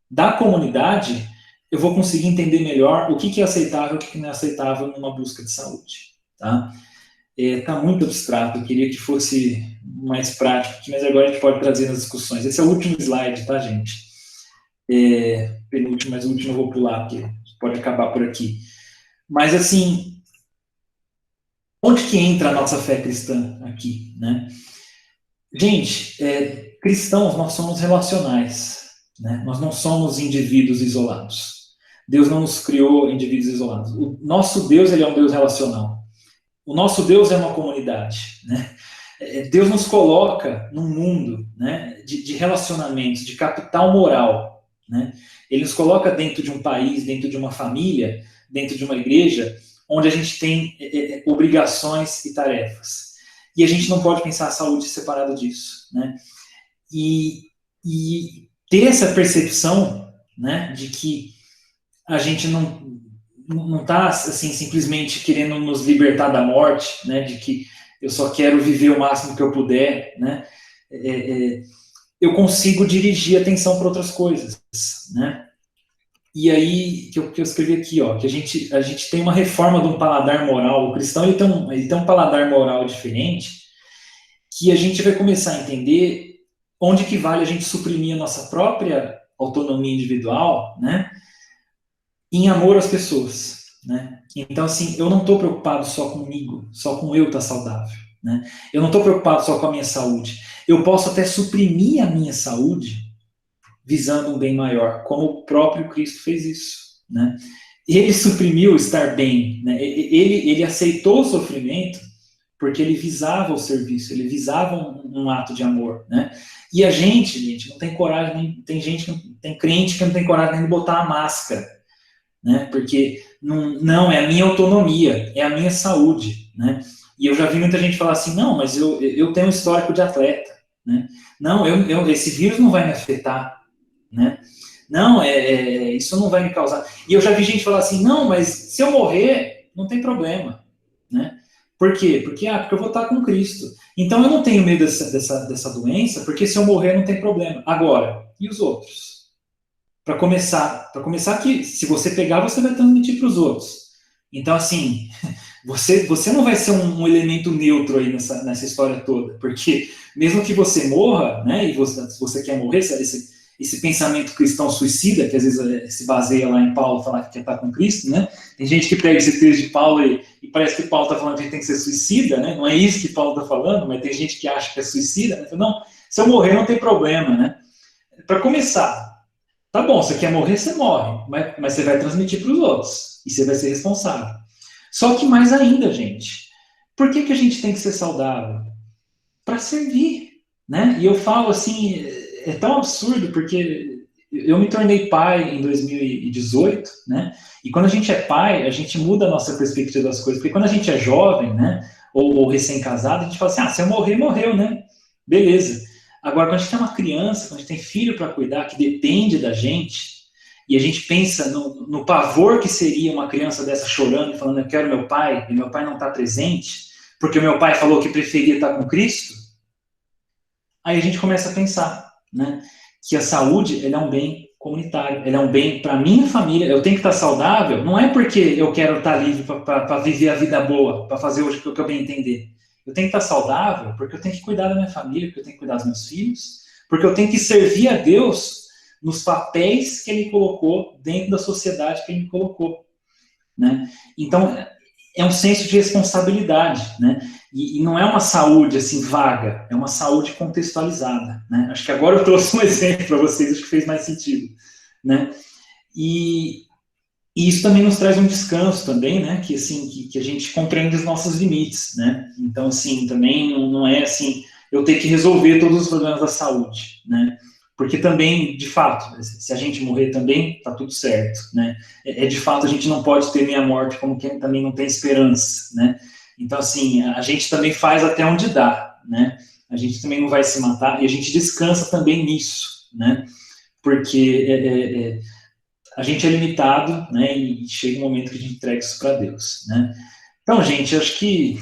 da comunidade, eu vou conseguir entender melhor o que é aceitável e o que não é aceitável numa busca de saúde. Tá? Tá muito abstrato, eu queria que fosse mais prático, mas agora a gente pode trazer nas discussões. Esse é o último slide, tá, gente? Penúltimo, mas o último eu vou pular, porque pode acabar por aqui. Mas, assim, onde que entra a nossa fé cristã aqui, né? Gente, cristãos, nós somos relacionais, né? Nós não somos indivíduos isolados. Deus não nos criou indivíduos isolados. O nosso Deus, ele é um Deus relacional. O nosso Deus é uma comunidade, né? Deus nos coloca num mundo, né, de relacionamentos, de capital moral, né? Ele nos coloca dentro de um país, dentro de uma família, dentro de uma igreja, onde a gente tem obrigações e tarefas. E a gente não pode pensar a saúde separada disso, né? E ter essa percepção, né, de que a gente não está assim, simplesmente querendo nos libertar da morte, né, de que eu só quero viver o máximo que eu puder, né, eu consigo dirigir a atenção para outras coisas, né. E aí, que eu escrevi aqui, ó, que a gente tem uma reforma de um paladar moral. O cristão ele tem um paladar moral diferente, que a gente vai começar a entender onde que vale a gente suprimir a nossa própria autonomia individual, né, em amor às pessoas, né? Então, assim, eu não estou preocupado só comigo, só com eu estar saudável, né? Eu não estou preocupado só com a minha saúde. Eu posso até suprimir a minha saúde visando um bem maior, como o próprio Cristo fez isso, né? Ele suprimiu estar bem, né? Ele aceitou o sofrimento porque ele visava o serviço, ele visava um ato de amor, né? E a gente não tem coragem, tem gente, tem crente que não tem coragem nem de botar a máscara, né? Porque não é a minha autonomia, é a minha saúde, né? E eu já vi muita gente falar assim, não, mas eu tenho um histórico de atleta, né? Não, esse vírus não vai me afetar, né? Não, isso não vai me causar. E eu já vi gente falar assim, não, mas se eu morrer, não tem problema, né? Por quê? Porque eu vou estar com Cristo. Então eu não tenho medo dessa doença, porque se eu morrer não tem problema. Agora, e os outros? Para começar que se você pegar, você vai transmitir para os outros. Então, assim, você não vai ser um elemento neutro aí nessa história toda, porque mesmo que você morra, né, e você quer morrer, esse pensamento cristão suicida, que às vezes se baseia lá em Paulo falar que quer estar com Cristo, né? Tem gente que pega esse texto de Paulo e parece que Paulo está falando que a gente tem que ser suicida, né? Não é isso que Paulo está falando, mas tem gente que acha que é suicida, né? Então, não, se eu morrer não tem problema, né? Para começar, tá bom, você quer morrer, você morre, mas você vai transmitir para os outros e você vai ser responsável. Só que mais ainda, gente, por que a gente tem que ser saudável? Para servir, né? E eu falo assim, é tão absurdo porque eu me tornei pai em 2018, né? E quando a gente é pai, a gente muda a nossa perspectiva das coisas, porque quando a gente é jovem, né? Ou recém-casado, a gente fala assim, se eu morrer, morreu, né? Beleza. Agora, quando a gente tem uma criança, quando a gente tem filho para cuidar, que depende da gente, e a gente pensa no pavor que seria uma criança dessa chorando, falando, eu quero meu pai, e meu pai não está presente, porque o meu pai falou que preferia estar com Cristo, aí a gente começa a pensar, né, que a saúde é um bem comunitário, é um bem para a minha família, eu tenho que estar saudável, não é porque eu quero estar livre para viver a vida boa, para fazer hoje o que eu bem entender. Eu tenho que estar saudável porque eu tenho que cuidar da minha família, porque eu tenho que cuidar dos meus filhos, porque eu tenho que servir a Deus nos papéis que Ele colocou dentro da sociedade que Ele me colocou, né? Então, é um senso de responsabilidade, né? E não é uma saúde assim vaga, é uma saúde contextualizada, né? Acho que agora eu trouxe um exemplo para vocês, acho que fez mais sentido, né? E isso também nos traz um descanso também, né? Que assim que a gente compreende os nossos limites, né? Então assim também não é assim eu ter que resolver todos os problemas da saúde, né? Porque também, de fato, se a gente morrer também, tá tudo certo, né? De fato, a gente não pode temer a morte como quem também não tem esperança, né? Então, assim, a gente também faz até onde dá, né? A gente também não vai se matar e a gente descansa também nisso, né? Porque a gente é limitado, né? E chega um momento que a gente entrega isso para Deus, né? Então, gente, acho que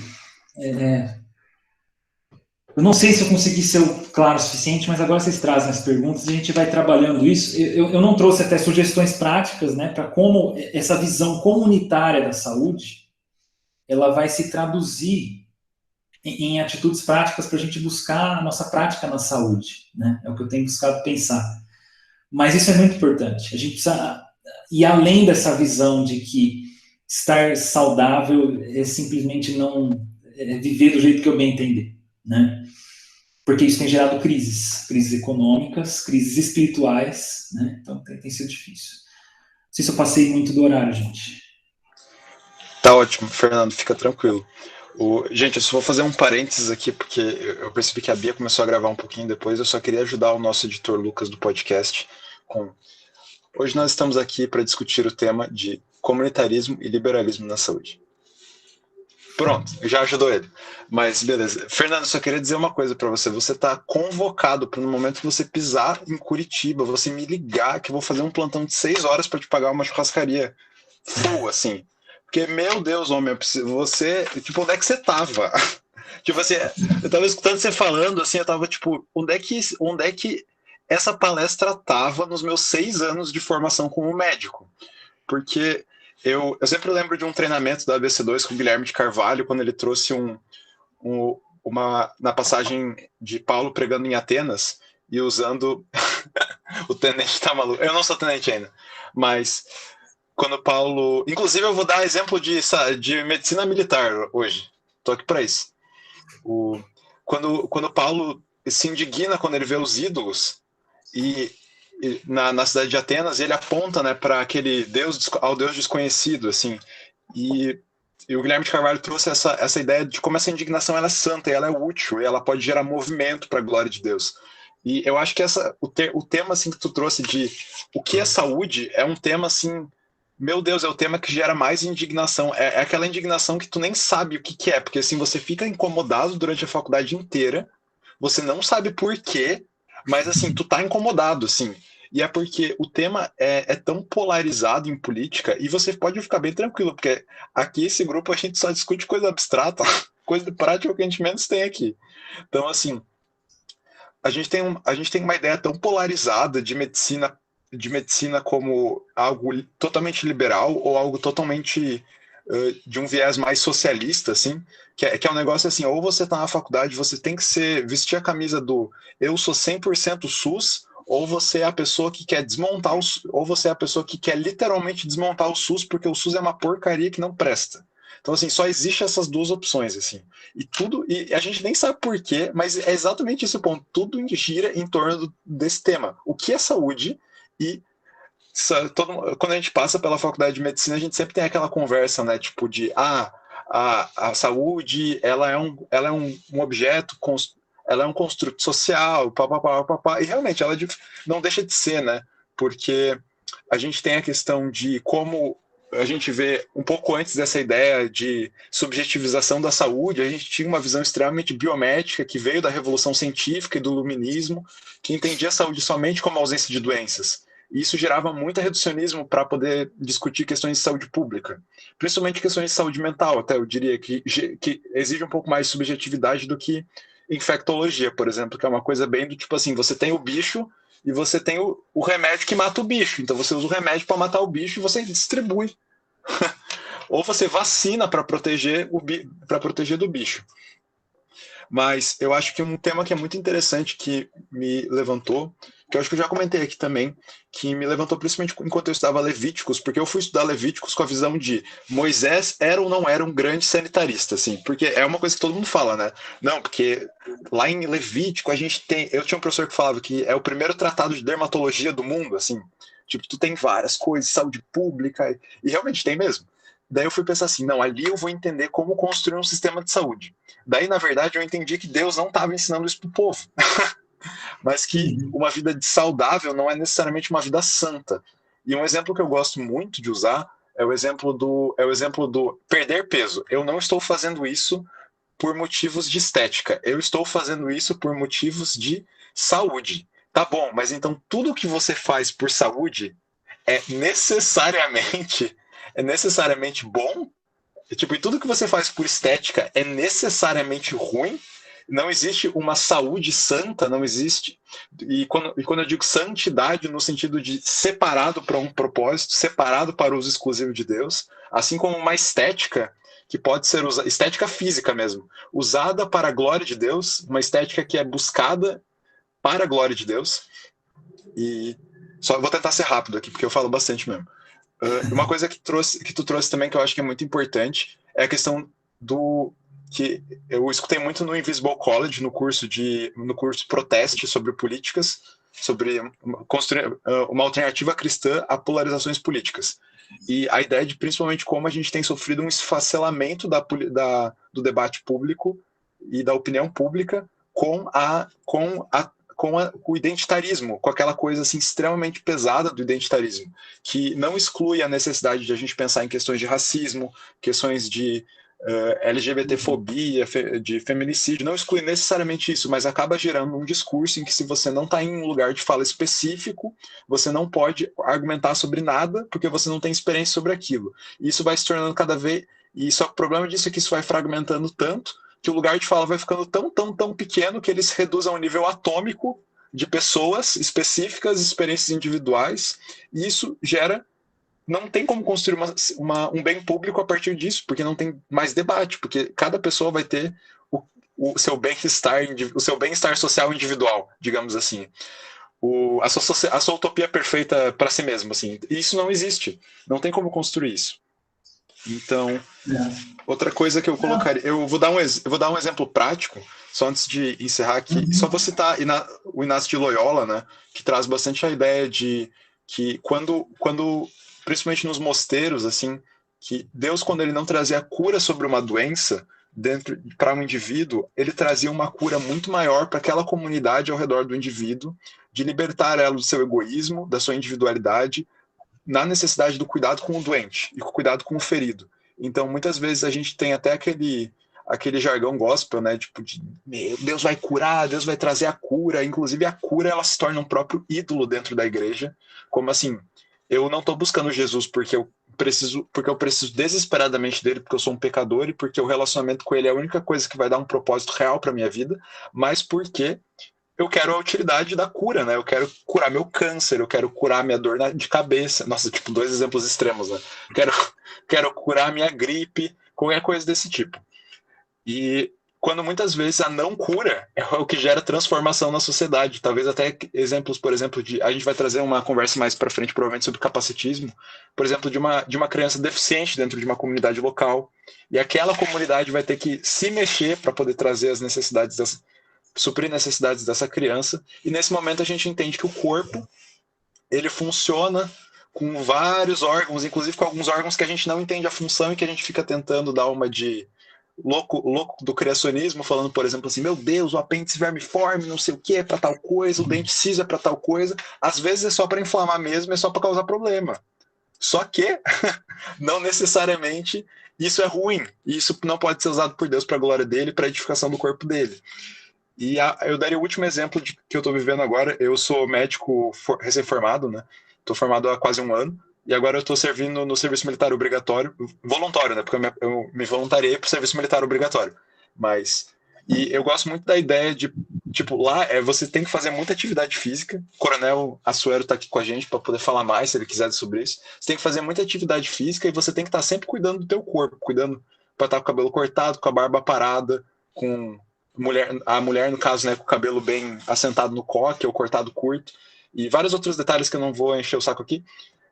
eu não sei se eu consegui ser claro o suficiente, mas agora vocês trazem as perguntas e a gente vai trabalhando isso. Eu não trouxe até sugestões práticas, né, para como essa visão comunitária da saúde ela vai se traduzir em atitudes práticas para a gente buscar a nossa prática na saúde, né? É o que eu tenho buscado pensar. Mas isso é muito importante. A gente precisa ir além dessa visão de que estar saudável é simplesmente não viver do jeito que eu bem entender, né? Porque isso tem gerado crises econômicas, crises espirituais, né? Então tem sido difícil. Não sei se eu passei muito do horário, gente. Tá ótimo, Fernando, fica tranquilo. Gente, eu só vou fazer um parênteses aqui, porque eu percebi que a Bia começou a gravar um pouquinho depois, eu só queria ajudar o nosso editor Lucas do podcast com... Hoje nós estamos aqui para discutir o tema de comunitarismo e liberalismo na saúde. Pronto, já ajudou ele. Mas beleza. Fernando, só queria dizer uma coisa para você. Você está convocado para no momento que você pisar em Curitiba, você me ligar que eu vou fazer um plantão de 6 horas para te pagar uma churrascaria full, assim. Porque, meu Deus, homem, você... Tipo, onde é que você tava? Tipo assim, eu tava escutando você falando, assim, eu tava tipo, onde é que essa palestra estava nos meus 6 anos de formação como médico. Porque eu sempre lembro de um treinamento da ABC2 com o Guilherme de Carvalho, quando ele trouxe na passagem de Paulo pregando em Atenas e usando o tenente tá maluco. Eu não sou tenente ainda, mas quando Paulo... Inclusive eu vou dar exemplo de medicina militar hoje. Tô aqui para isso. Quando Paulo se indigna quando ele vê os ídolos na cidade de Atenas, ele aponta, né, para aquele ao Deus desconhecido, assim, e o Guilherme de Carvalho trouxe essa ideia de como essa indignação ela é santa, e ela é útil, e ela pode gerar movimento para a glória de Deus. E eu acho que o tema assim, que tu trouxe de o que é saúde é um tema assim, meu Deus, é o tema que gera mais indignação. É aquela indignação que tu nem sabe o que é, porque assim, você fica incomodado durante a faculdade inteira, você não sabe por quê, mas assim, tu tá incomodado, assim. E é porque o tema é tão polarizado em política, e você pode ficar bem tranquilo, porque aqui esse grupo a gente só discute coisa abstrata, coisa prática que a gente menos tem aqui. Então, assim, a gente tem uma ideia tão polarizada de medicina como algo totalmente liberal ou algo totalmente de um viés mais socialista, assim, que é um negócio assim, ou você tá na faculdade, você tem que vestir a camisa do eu sou 100% SUS, ou você é a pessoa que quer desmontar ou você é a pessoa que quer literalmente desmontar o SUS porque o SUS é uma porcaria que não presta. Então, assim, só existe essas duas opções, assim. E a gente nem sabe por quê, mas é exatamente esse o ponto. Tudo gira em torno desse tema. O que é saúde? E quando a gente passa pela faculdade de medicina, a gente sempre tem aquela conversa, né? Tipo de, a saúde, ela é um objeto, ela é um construto social, papapá, e realmente ela não deixa de ser, né? Porque a gente tem a questão de como a gente vê um pouco antes dessa ideia de subjetivização da saúde, a gente tinha uma visão extremamente biométrica que veio da revolução científica e do iluminismo, que entendia a saúde somente como ausência de doenças. E isso gerava muito reducionismo para poder discutir questões de saúde pública, principalmente questões de saúde mental, até eu diria que exige um pouco mais de subjetividade do que infectologia, por exemplo, que é uma coisa bem do tipo assim, você tem o bicho e você tem o remédio que mata o bicho. Então você usa o remédio para matar o bicho e você distribui. Ou você vacina para proteger do bicho. Mas eu acho que um tema que é muito interessante que me levantou, que eu acho que eu já comentei aqui também, que me levantou principalmente enquanto eu estudava Levíticos, porque eu fui estudar Levíticos com a visão de Moisés era ou não era um grande sanitarista, assim, porque é uma coisa que todo mundo fala, né? Não, porque lá em Levítico eu tinha um professor que falava que é o primeiro tratado de dermatologia do mundo, assim, tipo, tu tem várias coisas, saúde pública, e realmente tem mesmo. Daí eu fui pensar assim, não, ali eu vou entender como construir um sistema de saúde. Daí, na verdade, eu entendi que Deus não estava ensinando isso para o povo. Mas que uma vida saudável não é necessariamente uma vida santa. E um exemplo que eu gosto muito de usar é o exemplo do perder peso. Eu não estou fazendo isso por motivos de estética. Eu estou fazendo isso por motivos de saúde. Tá bom, mas então tudo que você faz por saúde é necessariamente bom? Tipo, e tudo que você faz por estética é necessariamente ruim? Não existe uma saúde santa, não existe. E quando eu digo santidade, no sentido de separado para um propósito, separado para o uso exclusivo de Deus, assim como uma estética que pode ser usada, estética física mesmo, usada para a glória de Deus, uma estética que é buscada para a glória de Deus. E só vou tentar ser rápido aqui, porque eu falo bastante mesmo. Uma coisa que tu trouxe também que eu acho que é muito importante é a questão que eu escutei muito no Invisible College, no curso Proteste sobre políticas, sobre construir uma alternativa cristã a polarizações políticas. E a ideia de principalmente como a gente tem sofrido um esfacelamento do debate público e da opinião pública com o identitarismo, com aquela coisa assim extremamente pesada do identitarismo, que não exclui a necessidade de a gente pensar em questões de racismo, questões de LGBTfobia, de feminicídio, não exclui necessariamente isso, mas acaba gerando um discurso em que se você não está em um lugar de fala específico, você não pode argumentar sobre nada, porque você não tem experiência sobre aquilo. E isso vai se tornando cada vez... E só que o problema disso é que isso vai fragmentando tanto que o lugar de fala vai ficando tão pequeno que ele se reduz a um nível atômico de pessoas específicas, experiências individuais, e isso gera. Não tem como construir um bem público a partir disso, porque não tem mais debate, porque cada pessoa vai ter o seu bem-estar social individual, digamos assim. A sua utopia perfeita para si mesmo, assim. E isso não existe. Não tem como construir isso. Então, outra coisa que eu colocaria, eu vou dar um exemplo prático, só antes de encerrar aqui, só vou citar o Inácio de Loyola, né, que traz bastante a ideia de que quando principalmente nos mosteiros, assim, que Deus, quando ele não trazia a cura sobre uma doença para um indivíduo, ele trazia uma cura muito maior para aquela comunidade ao redor do indivíduo, de libertar ela do seu egoísmo, da sua individualidade, na necessidade do cuidado com o doente e com o cuidado com o ferido. Então, muitas vezes a gente tem até aquele jargão gospel, né? Tipo, Deus vai curar, Deus vai trazer a cura. Inclusive, a cura ela se torna um próprio ídolo dentro da igreja. Como assim? Eu não estou buscando Jesus porque eu preciso desesperadamente dele, porque eu sou um pecador e porque o relacionamento com ele é a única coisa que vai dar um propósito real para minha vida, mas porque eu quero a utilidade da cura, né? Eu quero curar meu câncer, eu quero curar minha dor de cabeça. Nossa, tipo, 2 exemplos extremos, né? Quero curar minha gripe, qualquer coisa desse tipo. E quando muitas vezes a não cura é o que gera transformação na sociedade. Talvez até exemplos, por exemplo, a gente vai trazer uma conversa mais para frente, provavelmente, sobre capacitismo, por exemplo, de uma criança deficiente dentro de uma comunidade local. E aquela comunidade vai ter que se mexer para poder trazer as necessidades suprir necessidades dessa criança, e nesse momento a gente entende que o corpo ele funciona com vários órgãos, inclusive com alguns órgãos que a gente não entende a função e que a gente fica tentando dar uma de louco do criacionismo, falando, por exemplo, assim, meu Deus, o apêndice vermiforme, não sei o que, é para tal coisa, o dente ciso é para tal coisa, às vezes é só para inflamar mesmo, é só para causar problema. Só que, não necessariamente, isso é ruim, e isso não pode ser usado por Deus para a glória dele, para a edificação do corpo dele. E eu daria o último exemplo que eu estou vivendo agora. Eu sou médico recém-formado, né? Estou formado há quase um ano. E agora eu estou servindo no serviço militar obrigatório, voluntário, né? Porque eu me voluntariei para o serviço militar obrigatório. E eu gosto muito da ideia de, tipo, lá você tem que fazer muita atividade física. O Coronel Assuero está aqui com a gente para poder falar mais, se ele quiser, sobre isso. Você tem que fazer muita atividade física e você tem que estar sempre cuidando do teu corpo, cuidando para estar com o cabelo cortado, com a barba parada, com a mulher, no caso, né, com o cabelo bem assentado no coque ou cortado curto, e vários outros detalhes que eu não vou encher o saco aqui,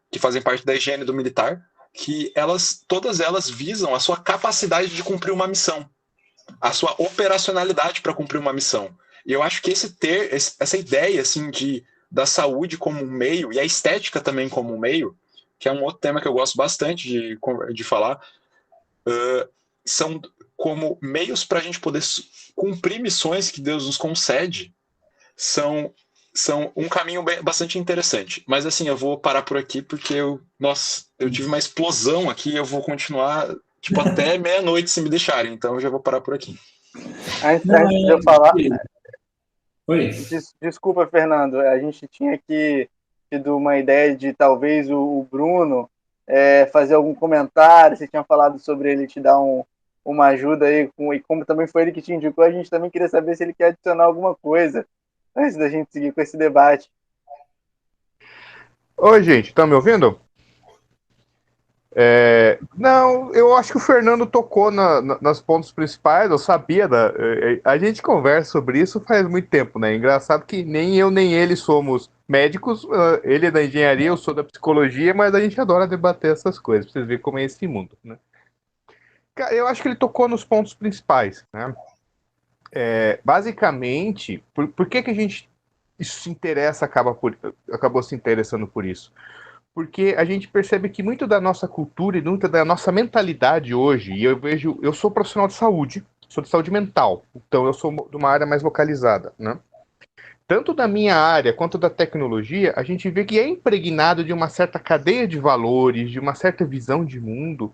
que fazem parte da higiene do militar, que todas elas visam a sua capacidade de cumprir uma missão, a sua operacionalidade para cumprir uma missão. E eu acho que essa ideia assim, da saúde como um meio, e a estética também como um meio, que é um outro tema que eu gosto bastante de falar, são como meios para a gente poder cumprir missões que Deus nos concede, são um caminho bastante interessante. Mas assim, eu vou parar por aqui porque eu tive uma explosão aqui e eu vou continuar tipo, até meia-noite se me deixarem, então eu já vou parar por aqui. Antes de eu falar... Oi. Desculpa, Fernando, a gente tinha aqui tido uma ideia de talvez o Bruno fazer algum comentário, você tinha falado sobre ele te dar uma ajuda aí, e como também foi ele que te indicou, a gente também queria saber se ele quer adicionar alguma coisa antes da gente seguir com esse debate. Oi, gente, estão me ouvindo? Não, eu acho que o Fernando tocou nos pontos principais, eu sabia, a gente conversa sobre isso faz muito tempo, né? Engraçado que nem eu nem ele somos médicos, ele é da engenharia, eu sou da psicologia, mas a gente adora debater essas coisas, pra vocês verem como é esse mundo, né? Cara, eu acho que ele tocou nos pontos principais, né? Basicamente, por que a gente se interessa, acabou se interessando por isso? Porque a gente percebe que muito da nossa cultura e muito da nossa mentalidade hoje, e eu sou profissional de saúde, sou de saúde mental, então eu sou de uma área mais localizada, né? Tanto da minha área quanto da tecnologia, a gente vê que é impregnado de uma certa cadeia de valores, de uma certa visão de mundo,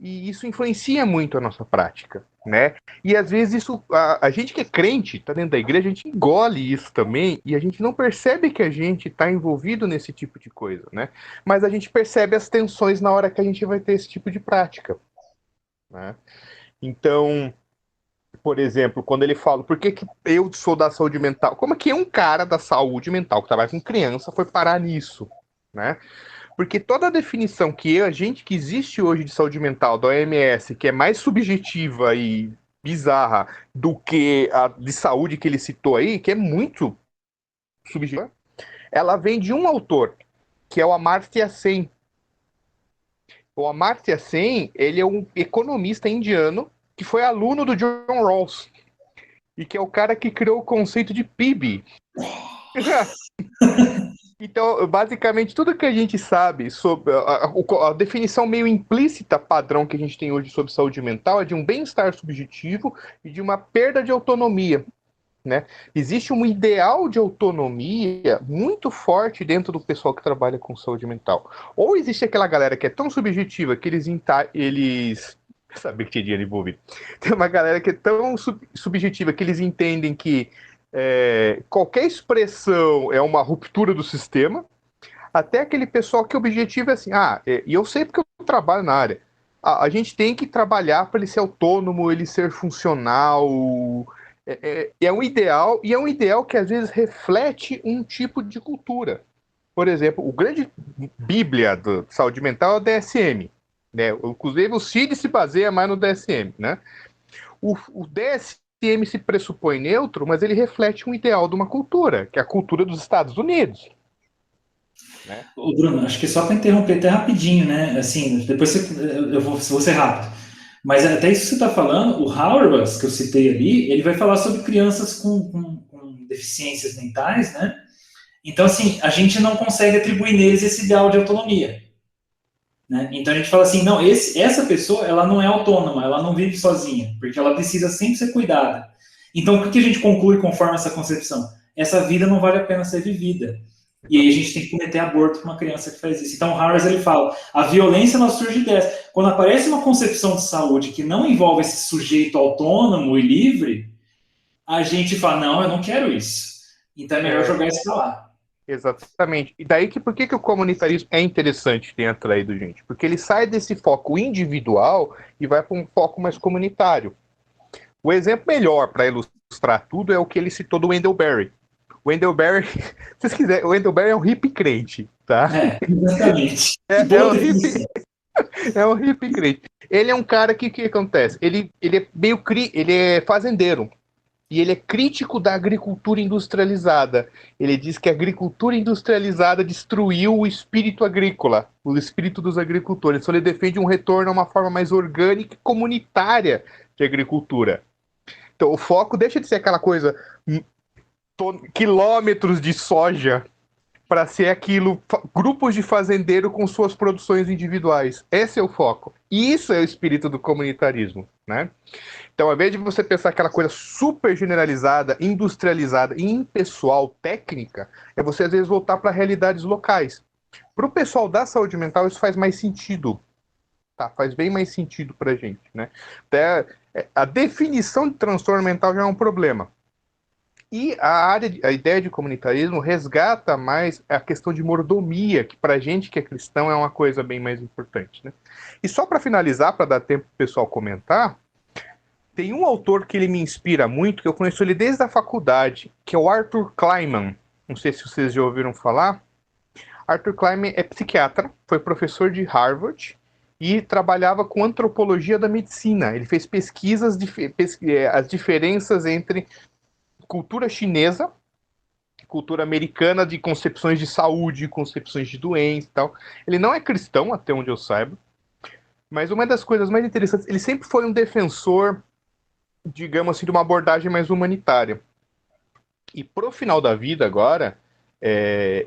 e isso influencia muito a nossa prática, né? E às vezes a gente que é crente, tá dentro da igreja, a gente engole isso também e a gente não percebe que a gente está envolvido nesse tipo de coisa, né? Mas a gente percebe as tensões na hora que a gente vai ter esse tipo de prática, né? Então, por exemplo, quando ele fala, por que eu sou da saúde mental? Como é que um cara da saúde mental que trabalha com criança foi parar nisso, né? Porque toda a definição a gente que existe hoje de saúde mental da OMS, que é mais subjetiva e bizarra do que a de saúde que ele citou aí, que é muito subjetiva, ela vem de um autor, que é o Amartya Sen. O Amartya Sen, ele é um economista indiano que foi aluno do John Rawls e que é o cara que criou o conceito de PIB. Então, basicamente, tudo que a gente sabe sobre a definição meio implícita padrão que a gente tem hoje sobre saúde mental é de um bem-estar subjetivo e de uma perda de autonomia, né? Existe um ideal de autonomia muito forte dentro do pessoal que trabalha com saúde mental. Ou existe aquela galera que é tão subjetiva que eles sabia que tinha dinheiro envolvido. Tem uma galera que é tão subjetiva que eles entendem que qualquer expressão é uma ruptura do sistema, até aquele pessoal que o objetivo é assim, e eu sei porque eu trabalho na área, a gente tem que trabalhar para ele ser autônomo, ele ser funcional, é um ideal, e é um ideal que às vezes reflete um tipo de cultura. Por exemplo, o grande bíblia da saúde mental é o DSM, né? Inclusive o CID se baseia mais no DSM, né? O DSM se pressupõe neutro, mas ele reflete um ideal de uma cultura, que é a cultura dos Estados Unidos. Né? Ô, Bruno, acho que só para interromper até rapidinho, né? Assim, depois eu vou ser rápido. Mas até isso que você está falando, o Hauerwas, que eu citei ali, ele vai falar sobre crianças com deficiências mentais, né? Então, assim, a gente não consegue atribuir neles esse ideal de autonomia. Né? Então a gente fala assim, não, essa pessoa, ela não é autônoma, ela não vive sozinha, porque ela precisa sempre ser cuidada. Então o que a gente conclui conforme essa concepção? Essa vida não vale a pena ser vivida. E aí a gente tem que cometer aborto com uma criança que faz isso. Então Harris, ele fala, a violência não surge dessa. Quando aparece uma concepção de saúde que não envolve esse sujeito autônomo e livre, a gente fala, não, eu não quero isso. Então é melhor jogar isso pra lá. Exatamente. E daí por que o comunitarismo é interessante ter atraído gente? Porque ele sai desse foco individual e vai para um foco mais comunitário. O exemplo melhor para ilustrar tudo é o que ele citou do Wendell Berry. O Wendell Berry, se vocês quiserem, o Wendell Berry é um hippie crente, tá? Exatamente. É um hippie crente. Ele é um cara que acontece? Ele é fazendeiro. E ele é crítico da agricultura industrializada. Ele diz que a agricultura industrializada destruiu o espírito agrícola, o espírito dos agricultores. Então ele defende um retorno a uma forma mais orgânica e comunitária de agricultura. Então o foco deixa de ser aquela coisa, quilômetros de soja, para ser aquilo, grupos de fazendeiro com suas produções individuais. Esse é o foco. E isso é o espírito do comunitarismo, né? Então, ao invés de você pensar aquela coisa super generalizada, industrializada e impessoal, técnica, é você, às vezes, voltar para realidades locais. Para o pessoal da saúde mental, isso faz mais sentido. Tá? Faz bem mais sentido para a gente. Né? Até a definição de transtorno mental já é um problema. E a ideia de comunitarismo resgata mais a questão de mordomia, que para a gente que é cristão é uma coisa bem mais importante. Né? E só para finalizar, para dar tempo para o pessoal comentar, tem um autor que ele me inspira muito, que eu conheço ele desde a faculdade, que é o Arthur Kleinman. Não sei se vocês já ouviram falar. Arthur Kleinman é psiquiatra, foi professor de Harvard e trabalhava com antropologia da medicina. Ele fez pesquisas, as diferenças entre cultura chinesa, cultura americana de concepções de saúde, concepções de doença e tal. Ele não é cristão, até onde eu saiba, mas uma das coisas mais interessantes, ele sempre foi um defensor, digamos assim, de uma abordagem mais humanitária. E pro final da vida agora,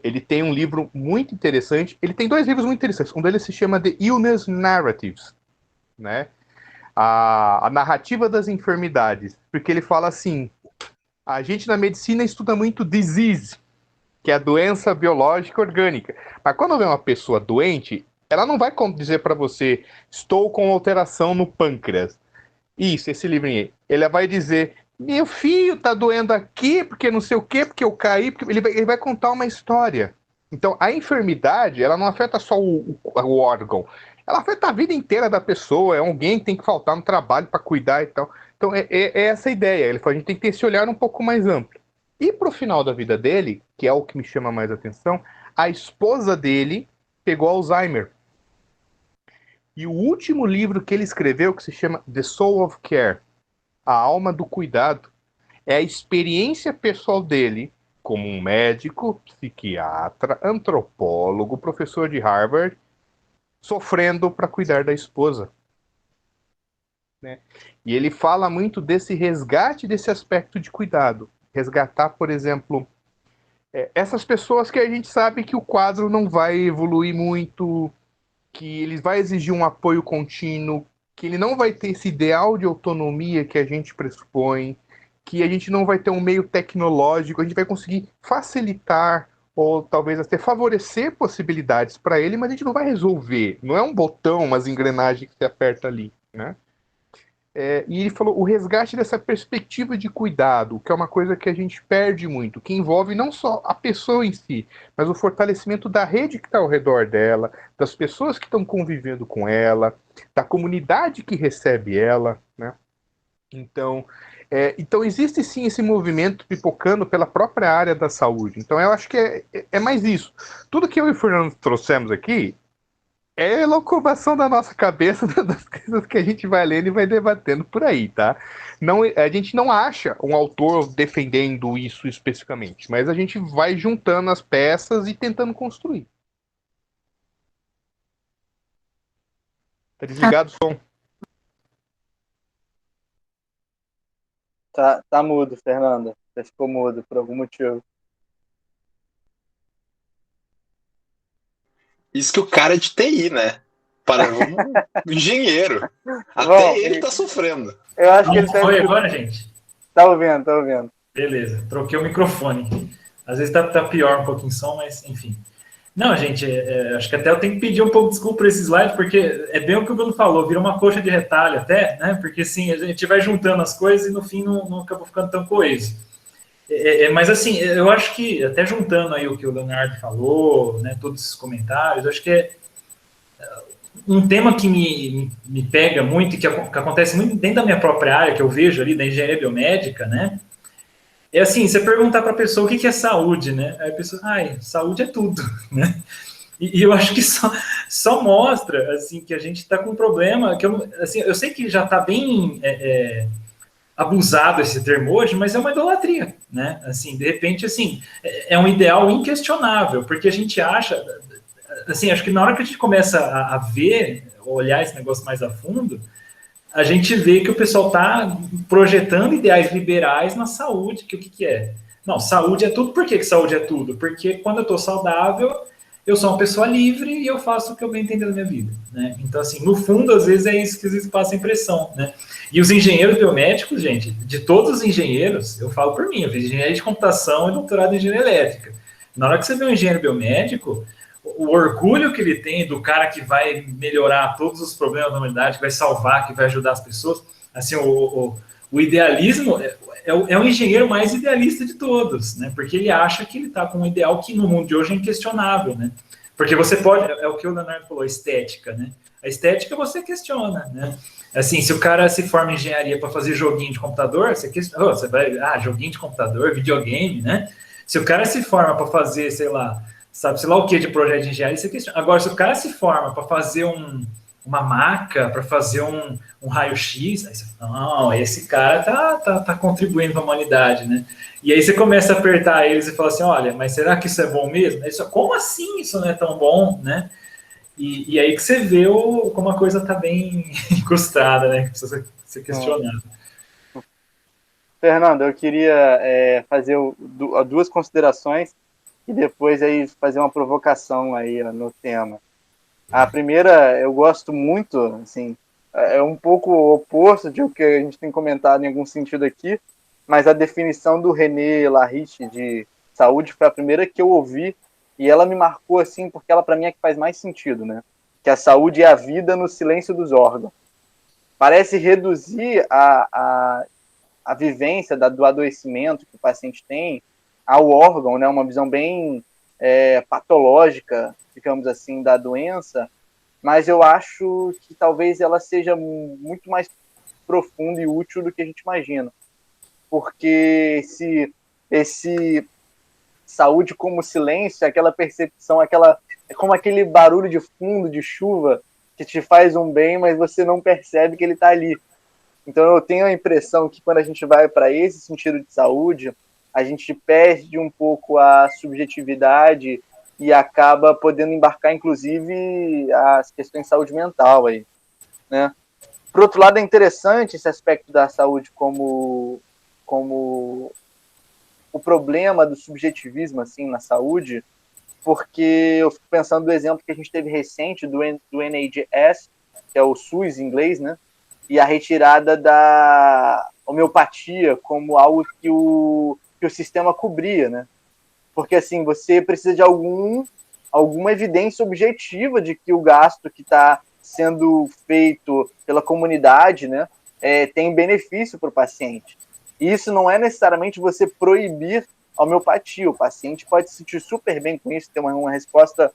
ele tem um livro muito interessante. Ele tem 2 livros muito interessantes. Um deles se chama The Illness Narratives, né? A narrativa das enfermidades. Porque ele fala assim, a gente na medicina estuda muito disease, que é a doença biológica orgânica. Mas quando vem uma pessoa doente, ela não vai dizer para você, estou com alteração no pâncreas. Isso, esse livrinho aí. Ele vai dizer, meu filho tá doendo aqui, porque não sei o quê, porque eu caí, porque ele vai contar uma história. Então, a enfermidade, ela não afeta só o órgão, ela afeta a vida inteira da pessoa, é alguém que tem que faltar no trabalho para cuidar e tal. Então é essa a ideia. Ele fala, a gente tem que ter esse olhar um pouco mais amplo. E pro final da vida dele, que é o que me chama mais atenção, a esposa dele pegou Alzheimer. E o último livro que ele escreveu, que se chama The Soul of Care, A Alma do Cuidado, é a experiência pessoal dele como um médico, psiquiatra, antropólogo, professor de Harvard, sofrendo para cuidar da esposa. Né? E ele fala muito desse resgate desse aspecto de cuidado. Resgatar, por exemplo, essas pessoas que a gente sabe que o quadro não vai evoluir muito, que ele vai exigir um apoio contínuo, que ele não vai ter esse ideal de autonomia que a gente pressupõe, que a gente não vai ter um meio tecnológico, a gente vai conseguir facilitar ou talvez até favorecer possibilidades para ele, mas a gente não vai resolver. Não é um botão, umas engrenagens que você aperta ali, né? E ele falou o resgate dessa perspectiva de cuidado, que é uma coisa que a gente perde muito, que envolve não só a pessoa em si, mas o fortalecimento da rede que está ao redor dela, das pessoas que estão convivendo com ela, da comunidade que recebe ela, né? Então existe sim esse movimento pipocando pela própria área da saúde. Então eu acho que é mais isso. Tudo que eu e o Fernando trouxemos aqui é elucubração da nossa cabeça das coisas que a gente vai lendo e vai debatendo por aí, tá? Não, a gente não acha um autor defendendo isso especificamente, mas a gente vai juntando as peças e tentando construir. Tá desligado o som? Tá mudo, Fernanda. Você ficou mudo por algum motivo. Isso que o cara é de TI, né? Para um engenheiro. Até Bom, ele tá sofrendo. Eu acho que ele tá Foi agora, gente? Tá ouvindo, tá ouvindo. Beleza, troquei o microfone. Às vezes tá pior um pouquinho o som, mas enfim. Não, gente, acho que até eu tenho que pedir um pouco de desculpa por esse slide, porque é bem o que o Bruno falou, vira uma coxa de retalho até, né? Porque assim, a gente vai juntando as coisas e no fim não acabou ficando tão coeso. Mas assim, eu acho que, até juntando aí o que o Leonardo falou, né, todos esses comentários, acho que é um tema que me pega muito e que acontece muito dentro da minha própria área, que eu vejo ali, da engenharia biomédica, né? É assim, você perguntar para a pessoa o que é saúde, né? Aí a pessoa, saúde é tudo, né? E eu acho que só mostra, assim, que a gente está com um problema, que eu sei que já está bem abusado esse termo hoje, mas é uma idolatria, né? Assim, de repente, assim, é um ideal inquestionável, porque a gente acha, assim, acho que na hora que a gente começa a ver, olhar esse negócio mais a fundo, a gente vê que o pessoal está projetando ideais liberais na saúde, que o que é? Não, saúde é tudo. Por que saúde é tudo? Porque quando eu estou saudável, eu sou uma pessoa livre e eu faço o que eu bem entender da minha vida, né? Então, assim, no fundo, às vezes é isso que às vezes passa a impressão, né? E os engenheiros biomédicos, gente, de todos os engenheiros, eu falo por mim, eu fiz engenharia de computação e doutorado em engenharia elétrica. Na hora que você vê um engenheiro biomédico, o orgulho que ele tem do cara que vai melhorar todos os problemas da humanidade, que vai salvar, que vai ajudar as pessoas, assim, o idealismo é o engenheiro mais idealista de todos, né? Porque ele acha que ele está com um ideal que no mundo de hoje é inquestionável, né? Porque você pode, é o que o Leonardo falou, estética, né? A estética você questiona, né? Assim, se o cara se forma em engenharia para fazer joguinho de computador, você vai, joguinho de computador, videogame, né? Se o cara se forma para fazer, sei lá o que de projeto de engenharia, você questiona. Agora, se o cara se forma para fazer uma maca, para fazer um raio-x, aí você fala, não, esse cara tá contribuindo para a humanidade, né? E aí você começa a apertar eles e fala assim, olha, mas será que isso é bom mesmo? Como assim isso não é tão bom, né? E aí que você vê como a coisa está bem encostada, né? Que precisa ser questionada. Fernando, eu queria fazer duas considerações e depois aí fazer uma provocação aí no tema. A primeira, eu gosto muito, assim, é um pouco oposto de o que a gente tem comentado em algum sentido aqui, mas a definição do René Lahich de saúde foi a primeira que eu ouvi e ela me marcou, assim, porque ela para mim é que faz mais sentido, né? Que a saúde é a vida no silêncio dos órgãos. Parece reduzir a vivência do adoecimento que o paciente tem ao órgão, né? Uma visão bem patológica, digamos assim, da doença, mas eu acho que talvez ela seja muito mais profundo e útil do que a gente imagina. Porque esse saúde como silêncio, aquela percepção, é como aquele barulho de fundo de chuva que te faz um bem, mas você não percebe que ele está ali. Então eu tenho a impressão que quando a gente vai para esse sentido de saúde, a gente perde um pouco a subjetividade e acaba podendo embarcar, inclusive, as questões de saúde mental aí, né? Por outro lado, é interessante esse aspecto da saúde como o problema do subjetivismo assim na saúde, porque eu fico pensando no exemplo que a gente teve recente do NHS, que é o SUS em inglês, né? E a retirada da homeopatia como algo que o sistema cobria, né? Porque, assim, você precisa de alguma evidência objetiva de que o gasto que está sendo feito pela comunidade, né, tem benefício para o paciente. E isso não é necessariamente você proibir a homeopatia. O paciente pode se sentir super bem com isso, ter uma resposta,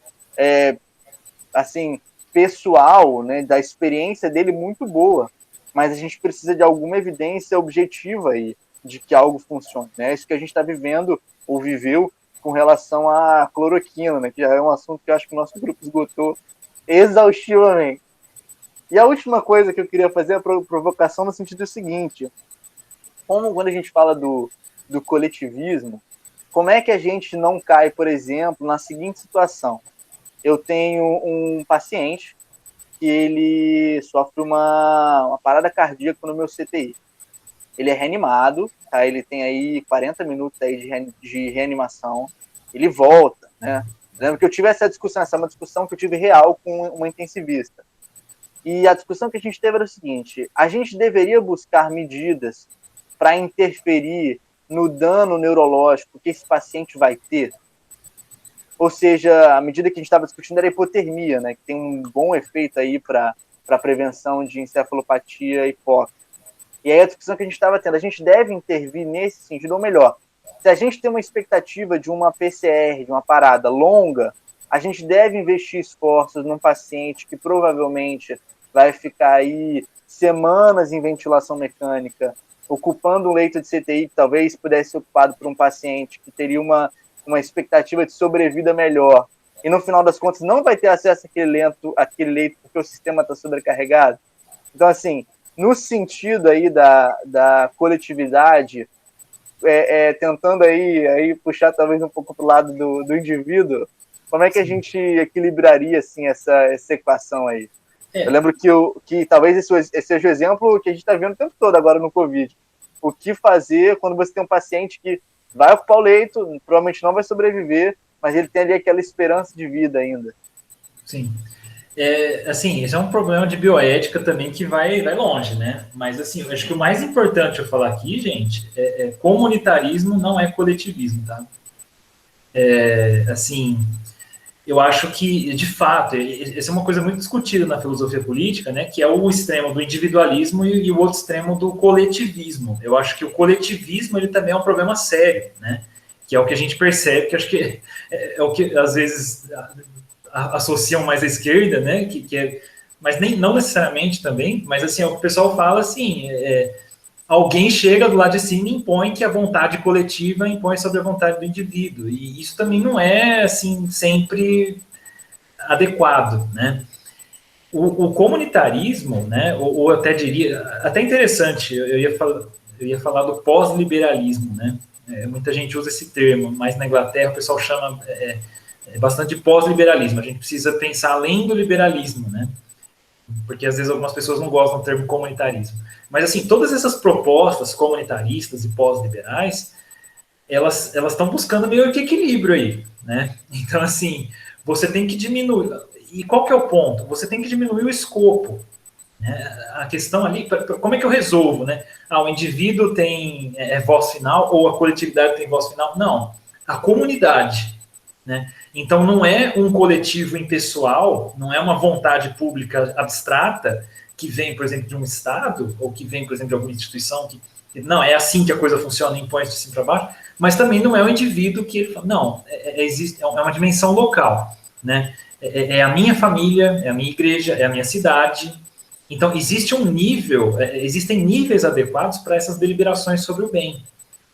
assim, pessoal, né, da experiência dele muito boa. Mas a gente precisa de alguma evidência objetiva aí de que algo funcione, né? É isso que a gente está vivendo ou viveu com relação à cloroquina, né? Que já é um assunto que eu acho que o nosso grupo esgotou exaustivamente. E a última coisa que eu queria fazer é a provocação no sentido seguinte: como quando a gente fala do coletivismo, como é que a gente não cai, por exemplo, na seguinte situação? Eu tenho um paciente que ele sofre uma parada cardíaca no meu CTI. Ele é reanimado, tá? Ele tem aí 40 minutos aí de reanimação, ele volta, né? Lembro que eu tive essa discussão é uma discussão que eu tive real com uma intensivista. E a discussão que a gente teve era o seguinte: a gente deveria buscar medidas para interferir no dano neurológico que esse paciente vai ter? Ou seja, a medida que a gente estava discutindo era a hipotermia, né, que tem um bom efeito aí para a prevenção de encefalopatia hipóxica. E aí a discussão que a gente estava tendo, a gente deve intervir nesse sentido, ou melhor, se a gente tem uma expectativa de uma PCR, de uma parada longa, a gente deve investir esforços num paciente que provavelmente vai ficar aí semanas em ventilação mecânica, ocupando um leito de CTI que talvez pudesse ser ocupado por um paciente que teria uma expectativa de sobrevida melhor, e no final das contas não vai ter acesso àquele leito porque o sistema está sobrecarregado. Então, assim, no sentido aí da coletividade, tentando aí puxar talvez um pouco para o lado do indivíduo, como é que a gente equilibraria assim, essa equação aí? Eu lembro que talvez esse seja o exemplo que a gente está vendo o tempo todo agora no Covid. O que fazer quando você tem um paciente que vai ocupar o leito, provavelmente não vai sobreviver, mas ele tem ali aquela esperança de vida ainda. Sim. Assim, esse é um problema de bioética também que vai longe, né? Mas, assim, eu acho que o mais importante eu falar aqui, gente, comunitarismo não é coletivismo, tá? Assim, eu acho que, de fato, essa é uma coisa muito discutida na filosofia política, né? Que é o extremo do individualismo e o outro extremo do coletivismo. Eu acho que o coletivismo, ele também é um problema sério, né? Que é o que a gente percebe, que acho que é o que, às vezes, associam mais à esquerda, né? Mas não necessariamente também, mas, assim, o pessoal fala assim... alguém chega do lado de cima e impõe que a vontade coletiva impõe sobre a vontade do indivíduo. E isso também não é, assim, sempre adequado, né? O comunitarismo, né, ou até diria... Até interessante, eu ia falar do pós-liberalismo, né? Muita gente usa esse termo, mas na Inglaterra o pessoal chama bastante de pós-liberalismo. A gente precisa pensar além do liberalismo, né? Porque às vezes algumas pessoas não gostam do termo comunitarismo. Mas, assim, todas essas propostas comunitaristas e pós-liberais, elas estão buscando meio que equilíbrio aí, né? Então, assim, você tem que diminuir... E qual que é o ponto? Você tem que diminuir o escopo, né? A questão ali, como é que eu resolvo, né? O indivíduo tem voz final ou a coletividade tem voz final? Não, a comunidade, né? Então, não é um coletivo impessoal, não é uma vontade pública abstrata que vem, por exemplo, de um Estado, ou que vem, por exemplo, de alguma instituição, que não, é assim que a coisa funciona, impõe de cima para baixo, mas também não é o indivíduo que ele fala, não, existe, é uma dimensão local, né? É a minha família, é a minha igreja, é a minha cidade, Então, existe um nível, existem níveis adequados para essas deliberações sobre o bem,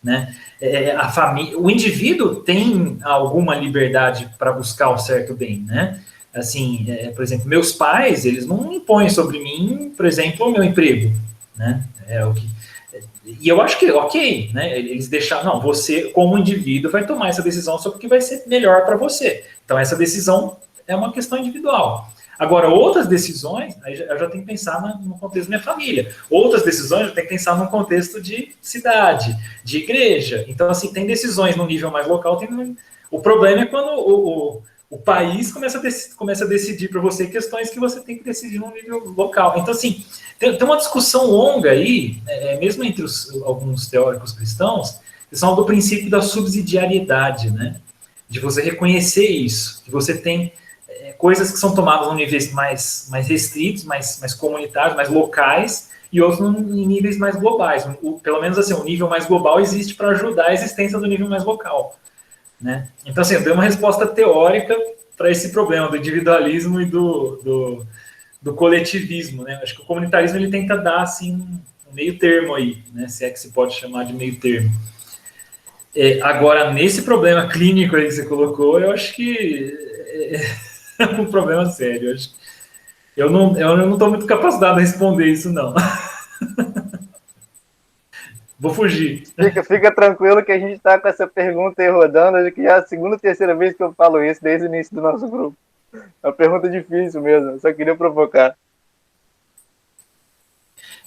né? A família, o indivíduo tem alguma liberdade para buscar o certo bem, né? Assim, por exemplo, meus pais, eles não impõem sobre mim, por exemplo, o meu emprego, né? E eu acho que, ok, né? Eles deixaram, não, você, como indivíduo, vai tomar essa decisão sobre o que vai ser melhor para você. Então, essa decisão é uma questão individual. Agora, outras decisões, aí eu já tenho que pensar no contexto da minha família. Outras decisões, eu tenho que pensar no contexto de cidade, de igreja. Então, assim, tem decisões no nível mais local. O problema é quando o país começa a decidir para você questões que você tem que decidir no nível local. Então, assim, tem uma discussão longa aí, mesmo entre alguns teóricos cristãos, que são do princípio da subsidiariedade, né? De você reconhecer isso, que você tem coisas que são tomadas em níveis mais restritos, mais comunitários, mais locais, e outros em níveis mais globais. Pelo menos assim, o nível mais global existe para ajudar a existência do nível mais local, né? Então, assim, eu dei uma resposta teórica para esse problema do individualismo e do coletivismo, né? Acho que o comunitarismo ele tenta dar assim um meio termo aí, né? Se é que se pode chamar de meio termo. Agora, nesse problema clínico aí que você colocou, eu acho que é um problema sério. Eu não estou muito capacitado a responder isso, não. Vou fugir. Fica tranquilo que a gente está com essa pergunta aí rodando, acho que já é a segunda ou terceira vez que eu falo isso desde o início do nosso grupo. É uma pergunta difícil mesmo, eu só queria provocar.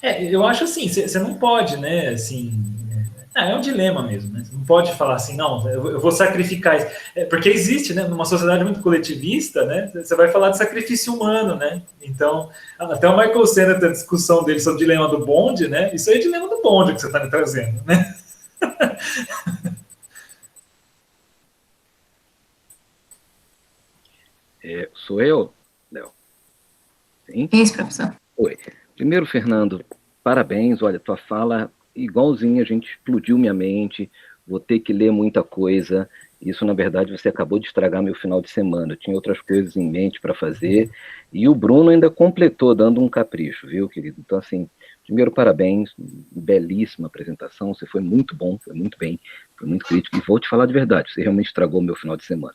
Eu acho assim, você não pode, né, assim... É um dilema mesmo, né? Você não pode falar assim, não, eu vou sacrificar isso. Porque existe, né, numa sociedade muito coletivista, né, você vai falar de sacrifício humano, né? Então, até o Michael Sennett, a discussão dele sobre o dilema do bonde, né? Isso aí é dilema do bonde que você está me trazendo, né? Sou eu, Léo? Sim? Isso, professor. Oi. Primeiro, Fernando, parabéns. Olha, tua fala igualzinha, a gente explodiu minha mente. Vou ter que ler muita coisa. Isso, na verdade, você acabou de estragar meu final de semana. Eu tinha outras coisas em mente para fazer. E o Bruno ainda completou, dando um capricho, viu, querido? Então, assim, primeiro, parabéns. Belíssima apresentação. Você foi muito bom, foi muito bem, foi muito crítico. E vou te falar de verdade, você realmente estragou meu final de semana.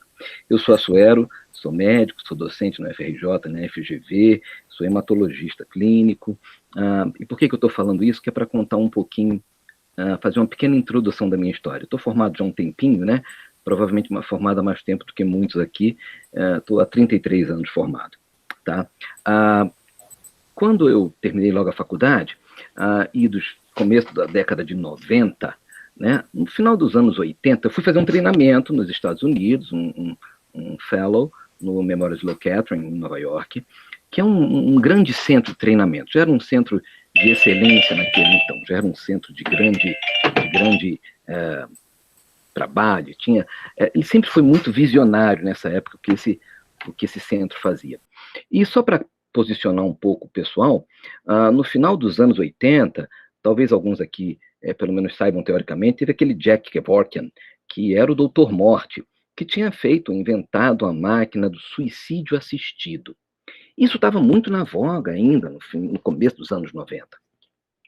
Eu sou Assuero, sou médico, sou docente no FRJ, na FGV, sou hematologista clínico. E por que eu estou falando isso? Que é para contar um pouquinho, fazer uma pequena introdução da minha história. Estou formado já há um tempinho, né? Provavelmente formado há mais tempo do que muitos aqui. Estou há 33 anos formado. Tá? Quando eu terminei logo a faculdade, e dos começo da década de 90, né, no final dos anos 80, eu fui fazer um treinamento nos Estados Unidos, um fellow no Memorial Sloan Kettering, em Nova York, que é um grande centro de treinamento. Já era um centro de excelência naquele então, já era um centro de grande trabalho, e sempre foi muito visionário nessa época o que esse centro fazia. E só para posicionar um pouco o pessoal, no final dos anos 80, talvez alguns aqui, pelo menos saibam teoricamente, teve aquele Jack Kevorkian, que era o Doutor Morte, que tinha inventado a máquina do suicídio assistido. Isso estava muito na voga ainda, no começo dos anos 90.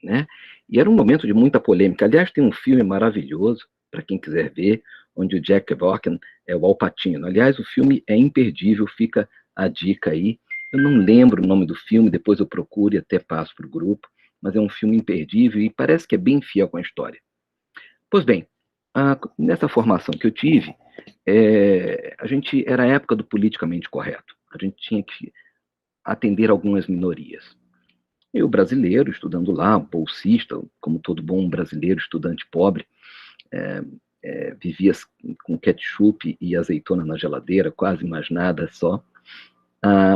Né? E era um momento de muita polêmica. Aliás, tem um filme maravilhoso, para quem quiser ver, onde o Jack Kevorkian é o Al Pacino. Aliás, o filme é imperdível, fica a dica aí. Eu não lembro o nome do filme, depois eu procuro e até passo para o grupo, mas é um filme imperdível e parece que é bem fiel com a história. Pois bem, nessa formação que eu tive, era a época do politicamente correto. A gente tinha que atender algumas minorias. Eu, brasileiro, estudando lá, bolsista, como todo bom brasileiro, estudante pobre, vivia com ketchup e azeitona na geladeira, quase mais nada só.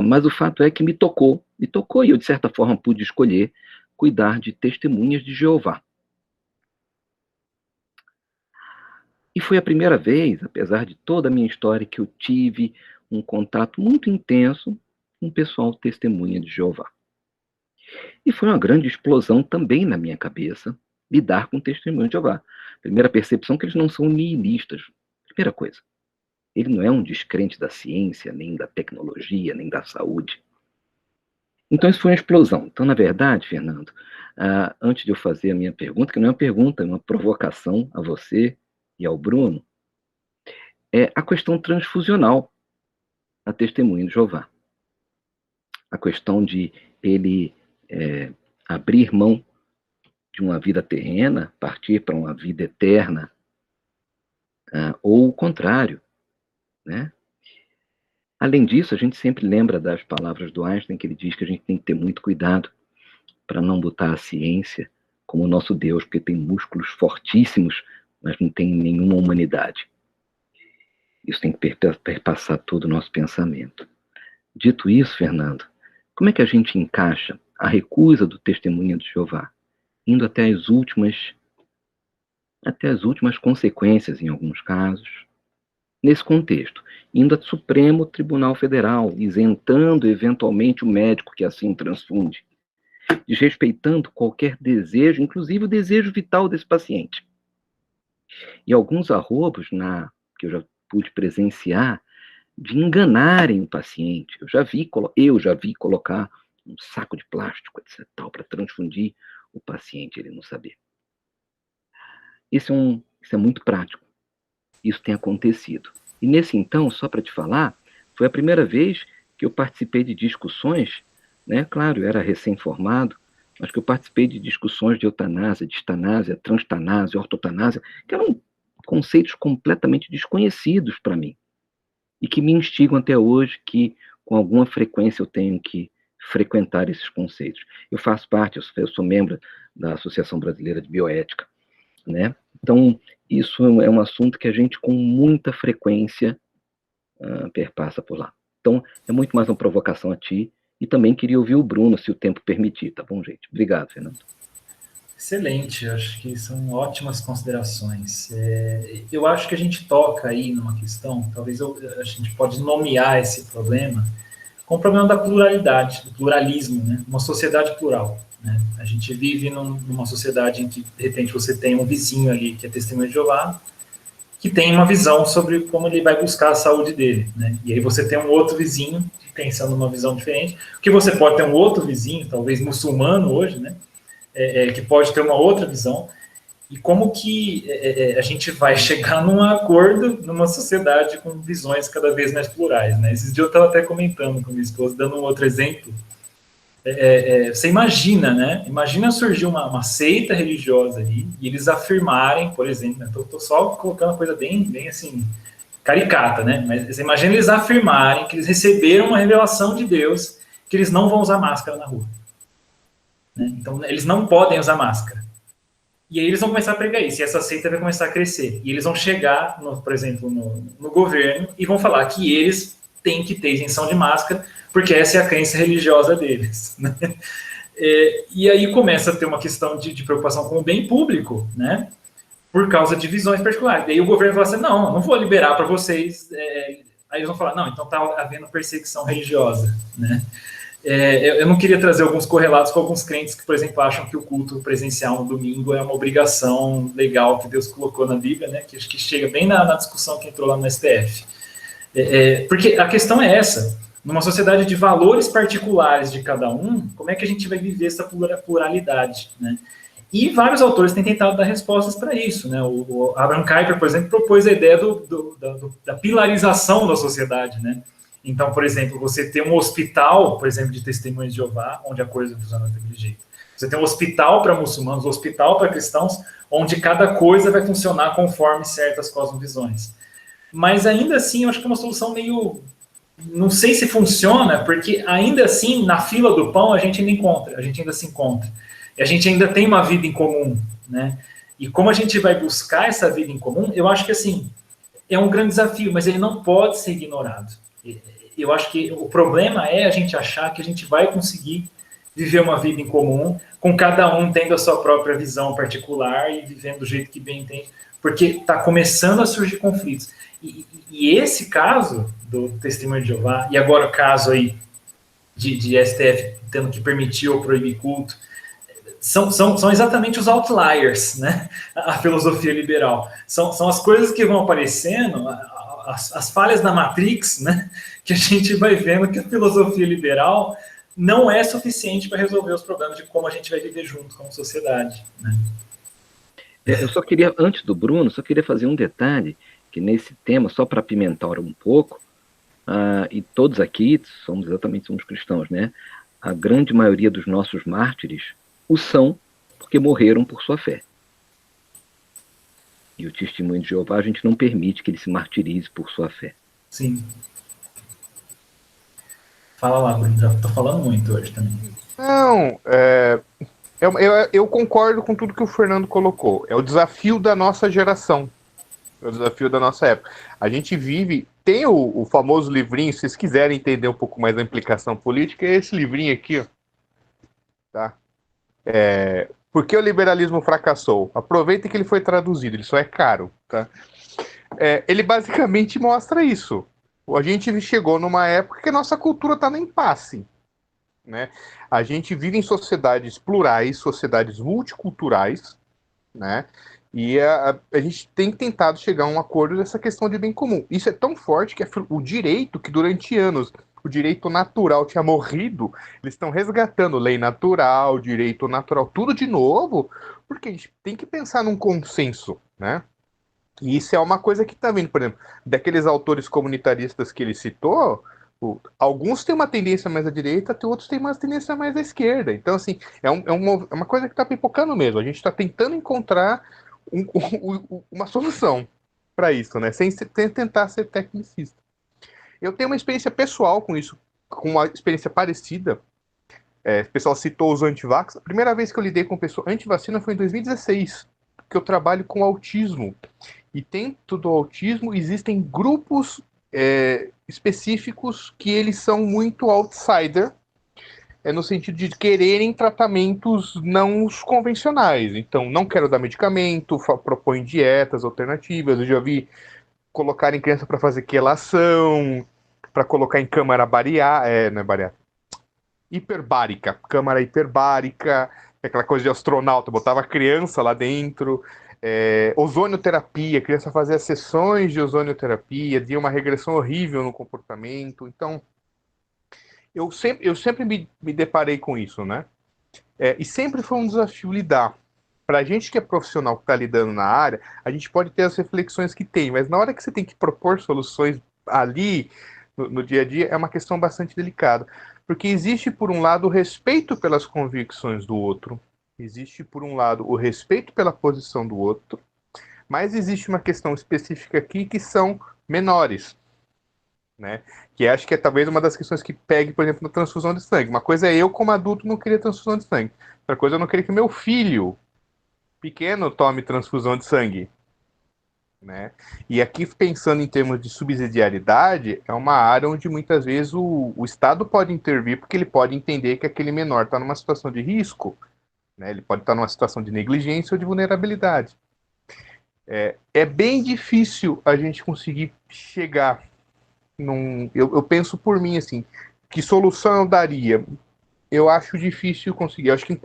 Mas o fato é que me tocou e eu, de certa forma, pude escolher cuidar de testemunhas de Jeová. E foi a primeira vez, apesar de toda a minha história, que eu tive um contato muito intenso com o pessoal testemunha de Jeová. E foi uma grande explosão também na minha cabeça lidar com testemunho de Jeová. Primeira percepção que eles não são nihilistas. Primeira coisa, ele não é um descrente da ciência, nem da tecnologia, nem da saúde. Então, isso foi uma explosão. Então, na verdade, Fernando, antes de eu fazer a minha pergunta, que não é uma pergunta, é uma provocação a você e ao Bruno, é a questão transfusional a Testemunho de Jeová. A questão de ele abrir mão de uma vida terrena, partir para uma vida eterna, ou o contrário, né? Além disso, a gente sempre lembra das palavras do Einstein, que ele diz que a gente tem que ter muito cuidado para não botar a ciência como o nosso Deus, porque tem músculos fortíssimos, mas não tem nenhuma humanidade. Isso tem que perpassar todo o nosso pensamento. Dito isso, Fernando, como é que a gente encaixa a recusa do Testemunha de Jeová, indo até as últimas consequências, em alguns casos, nesse contexto, indo ao Supremo Tribunal Federal, isentando eventualmente o médico que assim transfunde, desrespeitando qualquer desejo, inclusive o desejo vital desse paciente. E alguns arrobos que eu já pude presenciar, de enganarem o paciente. Eu já vi colocar um saco de plástico, etc., para transfundir o paciente, ele não saber. Isso é muito prático. Isso tem acontecido. E nesse então, só para te falar, foi a primeira vez que eu participei de discussões, né? Claro, eu era recém-formado, mas que eu participei de discussões de eutanásia, distanásia, transtanásia, ortotanásia, que eram conceitos completamente desconhecidos para mim e que me instigam até hoje, que com alguma frequência eu tenho que frequentar esses conceitos. Eu faço parte, eu sou membro da Associação Brasileira de Bioética, né? Então, isso é um assunto que a gente com muita frequência perpassa por lá. Então, é muito mais uma provocação a ti, e também queria ouvir o Bruno, se o tempo permitir, tá bom, gente? Obrigado, Fernando. Excelente, acho que são ótimas considerações. Eu acho que a gente toca aí numa questão, talvez a gente pode nomear esse problema como o problema da pluralidade, do pluralismo, né? Uma sociedade plural, né? A gente vive numa sociedade em que, de repente, você tem um vizinho ali que é testemunha de Jeová, que tem uma visão sobre como ele vai buscar a saúde dele, né? E aí você tem um outro vizinho pensando numa visão diferente, porque você pode ter um outro vizinho, talvez muçulmano hoje, né? Que pode ter uma outra visão, e como que a gente vai chegar num acordo numa sociedade com visões cada vez mais plurais, né? Esses dias eu estava até comentando com minha esposa, dando um outro exemplo. Você imagina, né? Imagina surgir uma seita religiosa ali, e eles afirmarem, por exemplo, né? Tô só colocando uma coisa bem assim, caricata, né? Mas você imagina eles afirmarem que eles receberam uma revelação de Deus, que eles não vão usar máscara na rua. Então, eles não podem usar máscara. E aí eles vão começar a pregar isso, e essa seita vai começar a crescer. E eles vão chegar, por exemplo, no governo, e vão falar que eles têm que ter isenção de máscara, porque essa é a crença religiosa deles. Né? E aí começa a ter uma questão de preocupação com o bem público, né? Por causa de visões particulares. Daí o governo fala assim, não vou liberar para vocês. Aí eles vão falar, não, então está havendo perseguição religiosa, né? Eu não queria trazer alguns correlatos com alguns crentes que, por exemplo, acham que o culto presencial no domingo é uma obrigação legal que Deus colocou na Bíblia, né? Que acho que chega bem na discussão que entrou lá no STF. Porque a questão é essa: numa sociedade de valores particulares de cada um, como é que a gente vai viver essa pluralidade, né? E vários autores têm tentado dar respostas para isso, né? O Abraham Kuyper, por exemplo, propôs a ideia da pilarização da sociedade, né? Então, por exemplo, você tem um hospital, por exemplo, de testemunhas de Jeová, onde a coisa funciona daquele jeito. Você tem um hospital para muçulmanos, um hospital para cristãos, onde cada coisa vai funcionar conforme certas cosmovisões. Mas ainda assim, eu acho que é uma solução meio... Não sei se funciona, porque ainda assim, na fila do pão, a gente ainda se encontra. E a gente ainda tem uma vida em comum, né? E como a gente vai buscar essa vida em comum, eu acho que, assim, é um grande desafio, mas ele não pode ser ignorado. Eu acho que o problema é a gente achar que a gente vai conseguir viver uma vida em comum, com cada um tendo a sua própria visão particular e vivendo do jeito que bem entende, porque está começando a surgir conflitos. E esse caso do Testemunho de Jeová, e agora o caso aí de STF tendo que permitir ou proibir culto, são exatamente os outliers, né? A filosofia liberal. São as coisas que vão aparecendo, as falhas da Matrix, né? Que a gente vai vendo que a filosofia liberal não é suficiente para resolver os problemas de como a gente vai viver junto como sociedade, né? Eu só queria, antes do Bruno, só queria fazer um detalhe, que nesse tema, só para apimentar um pouco, e todos aqui somos cristãos, né? A grande maioria dos nossos mártires o são porque morreram por sua fé. E o testemunho de Jeová, a gente não permite que ele se martirize por sua fé. Sim. Fala lá, Bruno, já tô falando muito hoje também. Não, eu concordo com tudo que o Fernando colocou. É o desafio da nossa geração. É o desafio da nossa época. A gente vive... Tem o famoso livrinho, se vocês quiserem entender um pouco mais da implicação política, é esse livrinho aqui, ó. Tá? Por que o liberalismo fracassou? Aproveita que ele foi traduzido, ele só é caro. Tá? Ele basicamente mostra isso. A gente chegou numa época que a nossa cultura está no impasse. Né? A gente vive em sociedades plurais, sociedades multiculturais, né? E a gente tem tentado chegar a um acordo nessa questão de bem comum. Isso é tão forte que o direito, que durante anos o direito natural tinha morrido, eles estão resgatando lei natural, direito natural, tudo de novo, porque a gente tem que pensar num consenso, né? E isso é uma coisa que está vindo, por exemplo, daqueles autores comunitaristas que ele citou, alguns têm uma tendência mais à direita, outros têm uma tendência mais à esquerda. Então, assim, é uma coisa que está pipocando mesmo. A gente está tentando encontrar uma solução para isso, né? Sem tentar ser tecnicista. Eu tenho uma experiência pessoal com isso, com uma experiência parecida. O pessoal citou os antivax. A primeira vez que eu lidei com pessoa antivacina foi em 2016, que eu trabalho com autismo. E dentro do autismo existem grupos específicos que eles são muito outsider, no sentido de quererem tratamentos não convencionais. Então, não quero dar medicamento, propõem dietas alternativas. Eu já vi colocar em criança para fazer quelação, para colocar em câmara bariátrica, não é bariátrica, hiperbárica, câmara hiperbárica, aquela coisa de astronauta, botava a criança lá dentro. Ozonioterapia, a criança fazia sessões de ozonioterapia, tinha uma regressão horrível no comportamento. Então, eu sempre me deparei com isso, né? E sempre foi um desafio lidar. Para a gente que é profissional, que está lidando na área, a gente pode ter as reflexões que tem, mas na hora que você tem que propor soluções ali, no dia a dia, é uma questão bastante delicada. Porque existe, por um lado, o respeito pelas convicções do outro, existe, por um lado, o respeito pela posição do outro, mas existe uma questão específica aqui que são menores, né? Que acho que é talvez uma das questões que pegue, por exemplo, na transfusão de sangue. Uma coisa é eu, como adulto, não querer transfusão de sangue. Outra coisa é eu não querer que meu filho pequeno tome transfusão de sangue, né? E aqui, pensando em termos de subsidiariedade, é uma área onde muitas vezes o Estado pode intervir, porque ele pode entender que aquele menor está numa situação de risco, né? Ele pode estar numa situação de negligência ou de vulnerabilidade. É bem difícil a gente conseguir chegar eu penso por mim, assim, que solução eu daria? Eu acho difícil conseguir. Eu acho que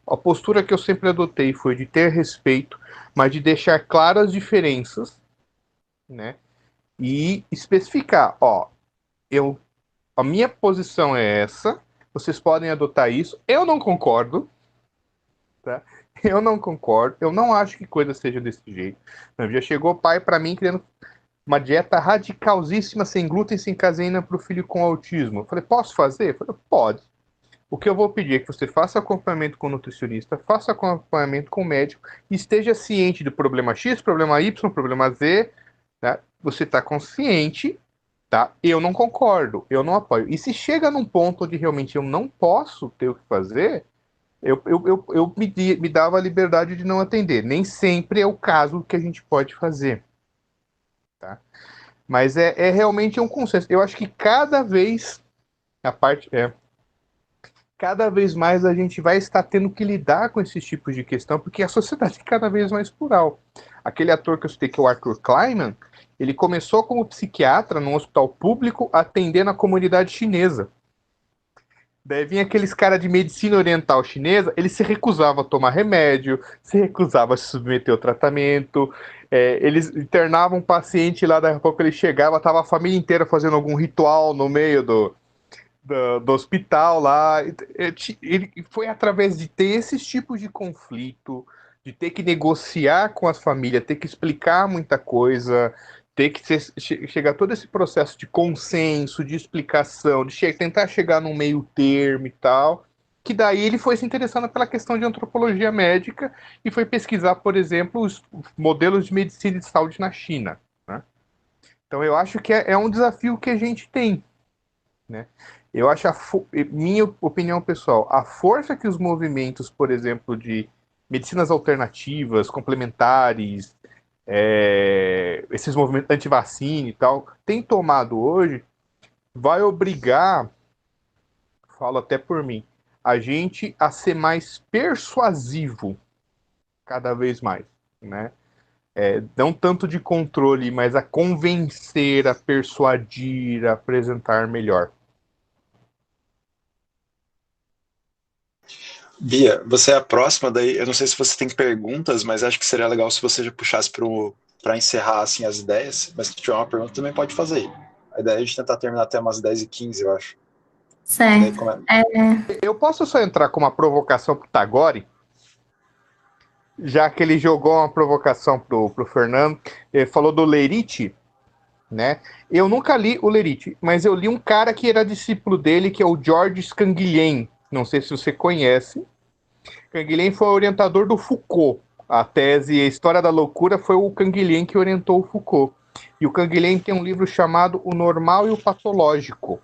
a postura que eu sempre adotei foi de ter respeito, mas de deixar claras as diferenças, né? E especificar, a minha posição é essa, vocês podem adotar isso, eu não concordo, tá? Eu não concordo, eu não acho que coisa seja desse jeito. Já chegou pai para mim querendo uma dieta radicalzíssima, sem glúten, sem caseína para o filho com autismo. Eu falei, posso fazer? Eu falei, pode. O que eu vou pedir é que você faça acompanhamento com o nutricionista, faça acompanhamento com o médico e esteja ciente do problema X, problema Y, problema Z. Tá? Você está consciente, tá? Eu não concordo, eu não apoio. E se chega num ponto onde realmente eu não posso ter o que fazer, eu me dava a liberdade de não atender. Nem sempre é o caso que a gente pode fazer. Tá? Mas é realmente um consenso. Eu acho que cada vez cada vez mais a gente vai estar tendo que lidar com esses tipos de questão, porque a sociedade é cada vez mais plural. Aquele ator que eu citei, que é o Arthur Kleinman, ele começou como psiquiatra num hospital público atendendo a comunidade chinesa. Daí vinha aqueles caras de medicina oriental chinesa, ele se recusava a tomar remédio, se recusava a se submeter ao tratamento, eles internavam um paciente lá, daqui a pouco ele chegava, tava a família inteira fazendo algum ritual no meio do hospital lá. Ele foi através de ter esses tipos de conflito, de ter que negociar com as famílias, ter que explicar muita coisa, ter que chegar todo esse processo de consenso, de explicação, de tentar chegar num meio termo e tal, que daí ele foi se interessando pela questão de antropologia médica e foi pesquisar, por exemplo, os modelos de medicina e de saúde na China, né? Então eu acho que é um desafio que a gente tem, né? Eu acho, minha opinião pessoal, a força que os movimentos, por exemplo, de medicinas alternativas, complementares, esses movimentos anti-vacina e tal, têm tomado hoje, vai obrigar, falo até por mim, a gente a ser mais persuasivo cada vez mais, né? Não tanto de controle, mas a convencer, a persuadir, a apresentar melhor. Bia, você é a próxima, daí eu não sei se você tem perguntas, mas acho que seria legal se você já puxasse para encerrar assim, as ideias, mas se tiver uma pergunta também pode fazer aí. A ideia é a gente tentar terminar até umas 10h15, eu acho. Daí, Certo. Eu posso só entrar com uma provocação pro Tagore? Já que ele jogou uma provocação pro Fernando, ele falou do Lerite, né? Eu nunca li o Lerite, mas eu li um cara que era discípulo dele, que é o Georges Canguilhem. Não sei se você conhece. Canguilhem foi o orientador do Foucault. A tese A História da Loucura foi o Canguilhem que orientou o Foucault. E o Canguilhem tem um livro chamado O Normal e o Patológico,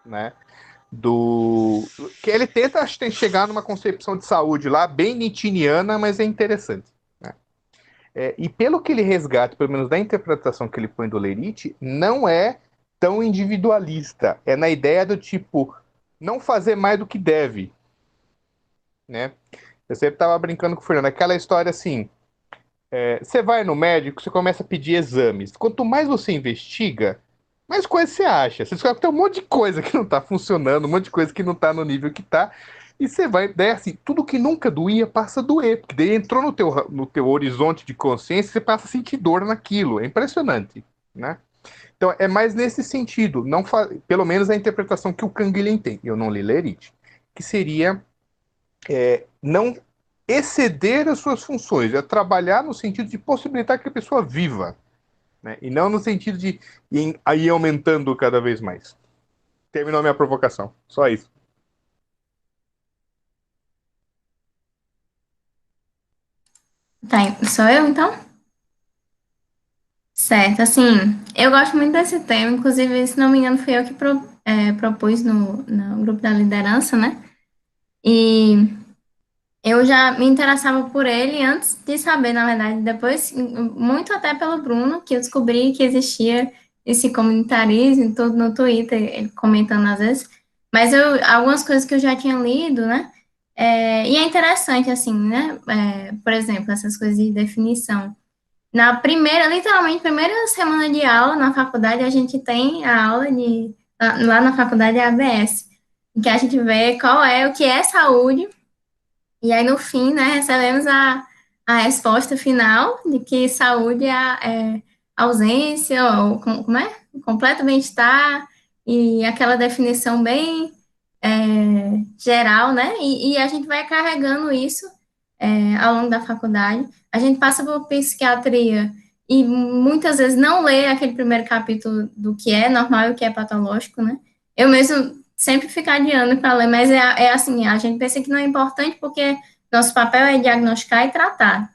né? Que ele tenta chegar numa concepção de saúde lá, bem nietzscheana, mas é interessante, né? E pelo que ele resgata, pelo menos da interpretação que ele põe do Lerite, não é tão individualista. É na ideia do tipo, não fazer mais do que deve, né? Eu sempre estava brincando com o Fernando, aquela história assim, você vai no médico, você começa a pedir exames. Quanto mais você investiga, mais coisa você acha. Você descobre que tem um monte de coisa que não tá funcionando, um monte de coisa que não tá no nível que tá. E você vai, daí assim, tudo que nunca doía passa a doer. Porque daí entrou no teu horizonte de consciência, você passa a sentir dor naquilo. É impressionante, né? Então é mais nesse sentido, pelo menos a interpretação que o Canguilhem tem. Eu não li Lerite, que seria não exceder as suas funções, é trabalhar no sentido de possibilitar que a pessoa viva, né? E não no sentido de ir aumentando cada vez mais. Terminou a minha provocação. Só isso. Tá, sou eu então? Certo, assim, eu gosto muito desse tema, inclusive, se não me engano, fui eu que propus no grupo da liderança, né? E eu já me interessava por ele antes de saber, na verdade, depois, muito até pelo Bruno, que eu descobri que existia esse comunitarismo, tudo no Twitter, ele comentando às vezes, mas algumas coisas que eu já tinha lido, né? E é interessante, assim, né? Por exemplo, essas coisas de definição. Na primeira, literalmente, primeira semana de aula na faculdade, a gente tem a aula lá na faculdade é a ABS, em que a gente vê o que é saúde, e aí no fim, né, recebemos a resposta final de que saúde é ausência, ou como é? Completo bem-estar, e aquela definição bem geral, né, e a gente vai carregando isso ao longo da faculdade. A gente passa por psiquiatria e muitas vezes não lê aquele primeiro capítulo do que é normal e o que é patológico, né? Eu mesmo sempre fico adiando para ler, mas assim, a gente pensa que não é importante porque nosso papel é diagnosticar e tratar.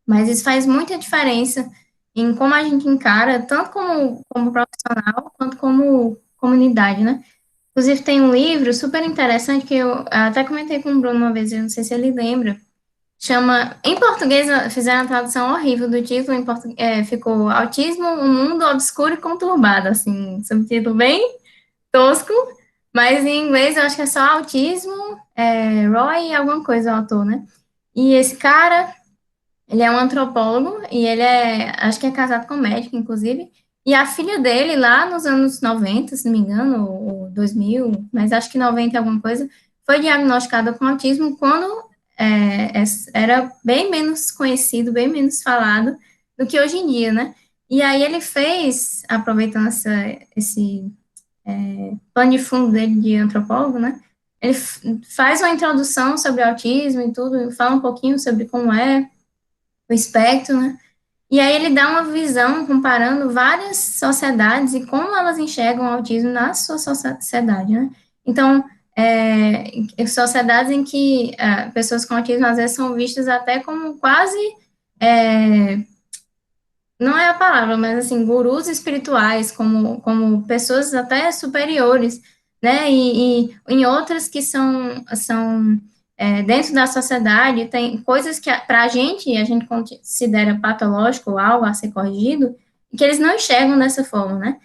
Mas isso faz muita diferença em como a gente encara, tanto como profissional, quanto como comunidade, né? Inclusive, tem um livro super interessante que eu até comentei com o Bruno uma vez, eu não sei se ele lembra, chama, em português, fizeram a tradução horrível do título, ficou Autismo, um mundo obscuro e conturbado, assim, subtítulo bem tosco, mas em inglês eu acho que é só Autismo, Roy alguma coisa, o autor, né? E esse cara, ele é um antropólogo, e ele acho que é casado com um médico, inclusive, e a filha dele, lá nos anos 90, se não me engano, ou 2000, mas acho que 90 alguma coisa, foi diagnosticada com autismo quando era bem menos conhecido, bem menos falado do que hoje em dia, né? E aí ele fez, aproveitando pano de fundo dele de antropólogo, né? Ele faz uma introdução sobre o autismo e tudo, fala um pouquinho sobre como é o espectro, né? E aí ele dá uma visão comparando várias sociedades e como elas enxergam o autismo na sua sociedade, né? Então, sociedades em que pessoas com autismo às vezes são vistas até como quase, não é a palavra, mas assim, gurus espirituais, como pessoas até superiores, né? E em outras que são dentro da sociedade, tem coisas que para a gente considera patológico ou algo a ser corrigido, e que eles não enxergam dessa forma, né?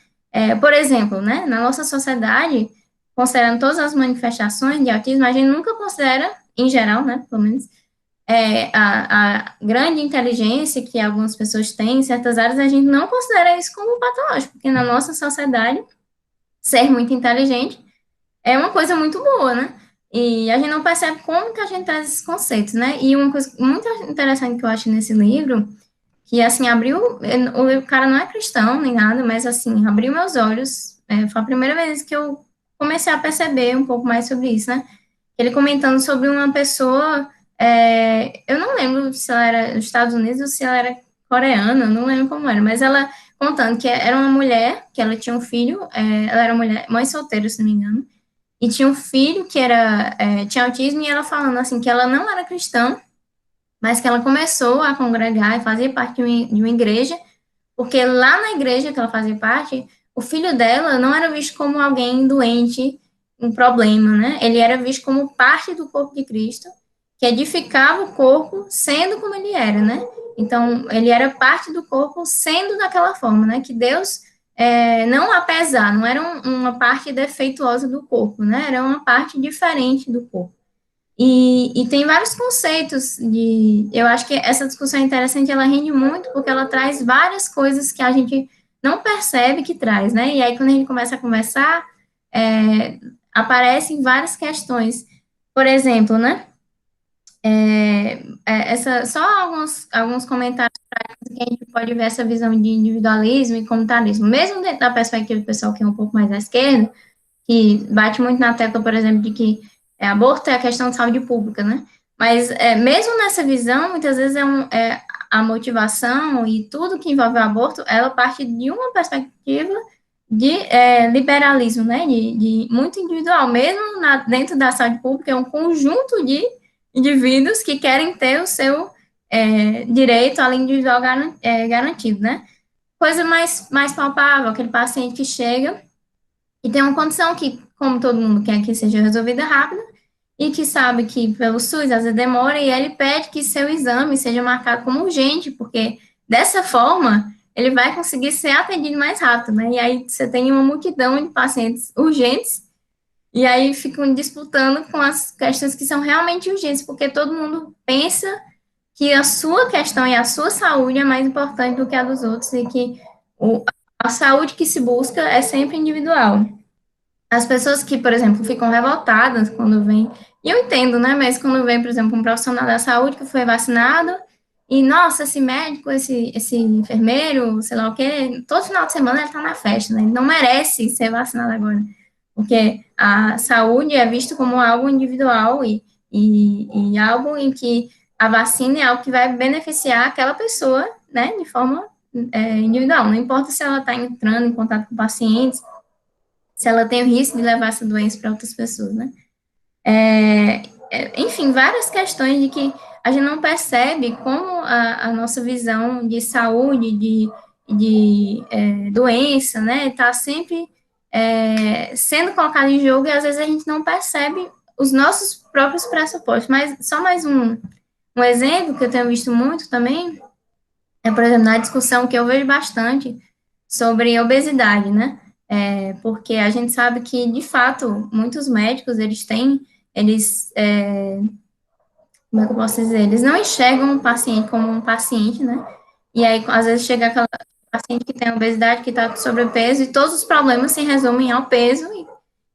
Por exemplo, né, na nossa sociedade, considerando todas as manifestações de autismo, a gente nunca considera, em geral, né, pelo menos, a grande inteligência que algumas pessoas têm em certas áreas, a gente não considera isso como patológico, porque na nossa sociedade, ser muito inteligente é uma coisa muito boa, né? E a gente não percebe como que a gente traz esses conceitos, né? E uma coisa muito interessante que eu acho nesse livro, que, assim, o cara não é cristão nem nada, mas, assim, abriu meus olhos, foi a primeira vez que eu comecei a perceber um pouco mais sobre isso, né? Ele comentando sobre uma pessoa, eu não lembro se ela era dos Estados Unidos ou se ela era coreana, não lembro como era, mas ela contando que era uma mulher, que ela tinha um filho, ela era mãe solteira, se não me engano, e tinha um filho que tinha autismo, e ela falando assim, que ela não era cristã, mas que ela começou a congregar e fazer parte de uma igreja, porque lá na igreja que ela fazia parte, o filho dela não era visto como alguém doente, um problema, né? Ele era visto como parte do corpo de Cristo, que edificava o corpo sendo como ele era, né? Então, ele era parte do corpo sendo daquela forma, né? Que Deus, não apesar, não era uma parte defeituosa do corpo, né? Era uma parte diferente do corpo. E tem vários conceitos eu acho que essa discussão é interessante, ela rende muito, porque ela traz várias coisas que a gente não percebe que traz, né? E aí, quando a gente começa a conversar, aparecem várias questões. Por exemplo, né? Só alguns comentários que a gente pode ver essa visão de individualismo e comunitarismo, mesmo dentro da perspectiva do pessoal que é um pouco mais à esquerda, que bate muito na tecla, por exemplo, de que aborto é a questão de saúde pública, né? Mas mesmo nessa visão, muitas vezes a motivação e tudo que envolve o aborto, ela parte de uma perspectiva de liberalismo, né? De muito individual, mesmo dentro da saúde pública, é um conjunto de indivíduos que querem ter o seu direito além individual garantido, né? Coisa mais palpável, aquele paciente que chega e tem uma condição que, como todo mundo quer que seja resolvida rápido, e que sabe que pelo SUS às vezes demora, e ele pede que seu exame seja marcado como urgente, porque dessa forma ele vai conseguir ser atendido mais rápido, né? E aí você tem uma multidão de pacientes urgentes, e aí ficam disputando com as questões que são realmente urgentes, porque todo mundo pensa que a sua questão e a sua saúde é mais importante do que a dos outros, e que a saúde que se busca é sempre individual. As pessoas que, por exemplo, ficam revoltadas quando vem, e eu entendo, né, mas quando vem, por exemplo, um profissional da saúde que foi vacinado, e, nossa, esse médico, esse enfermeiro, sei lá o quê, todo final de semana ele tá na festa, né, ele não merece ser vacinado agora, porque a saúde é vista como algo individual e algo em que a vacina é algo que vai beneficiar aquela pessoa, né, de forma individual, não importa se ela está entrando em contato com pacientes, se ela tem o risco de levar essa doença para outras pessoas, né? Enfim, várias questões de que a gente não percebe como a nossa visão de saúde, de doença, né, está sempre sendo colocada em jogo, e às vezes a gente não percebe os nossos próprios pressupostos. Mas só mais um exemplo que eu tenho visto muito também, por exemplo, na discussão que eu vejo bastante sobre obesidade, né? Porque a gente sabe que, de fato, muitos médicos, como é que eu posso dizer? Eles não enxergam o paciente como um paciente, né? E aí, às vezes, chega aquela paciente que tem obesidade, que está com sobrepeso, e todos os problemas se resumem ao peso,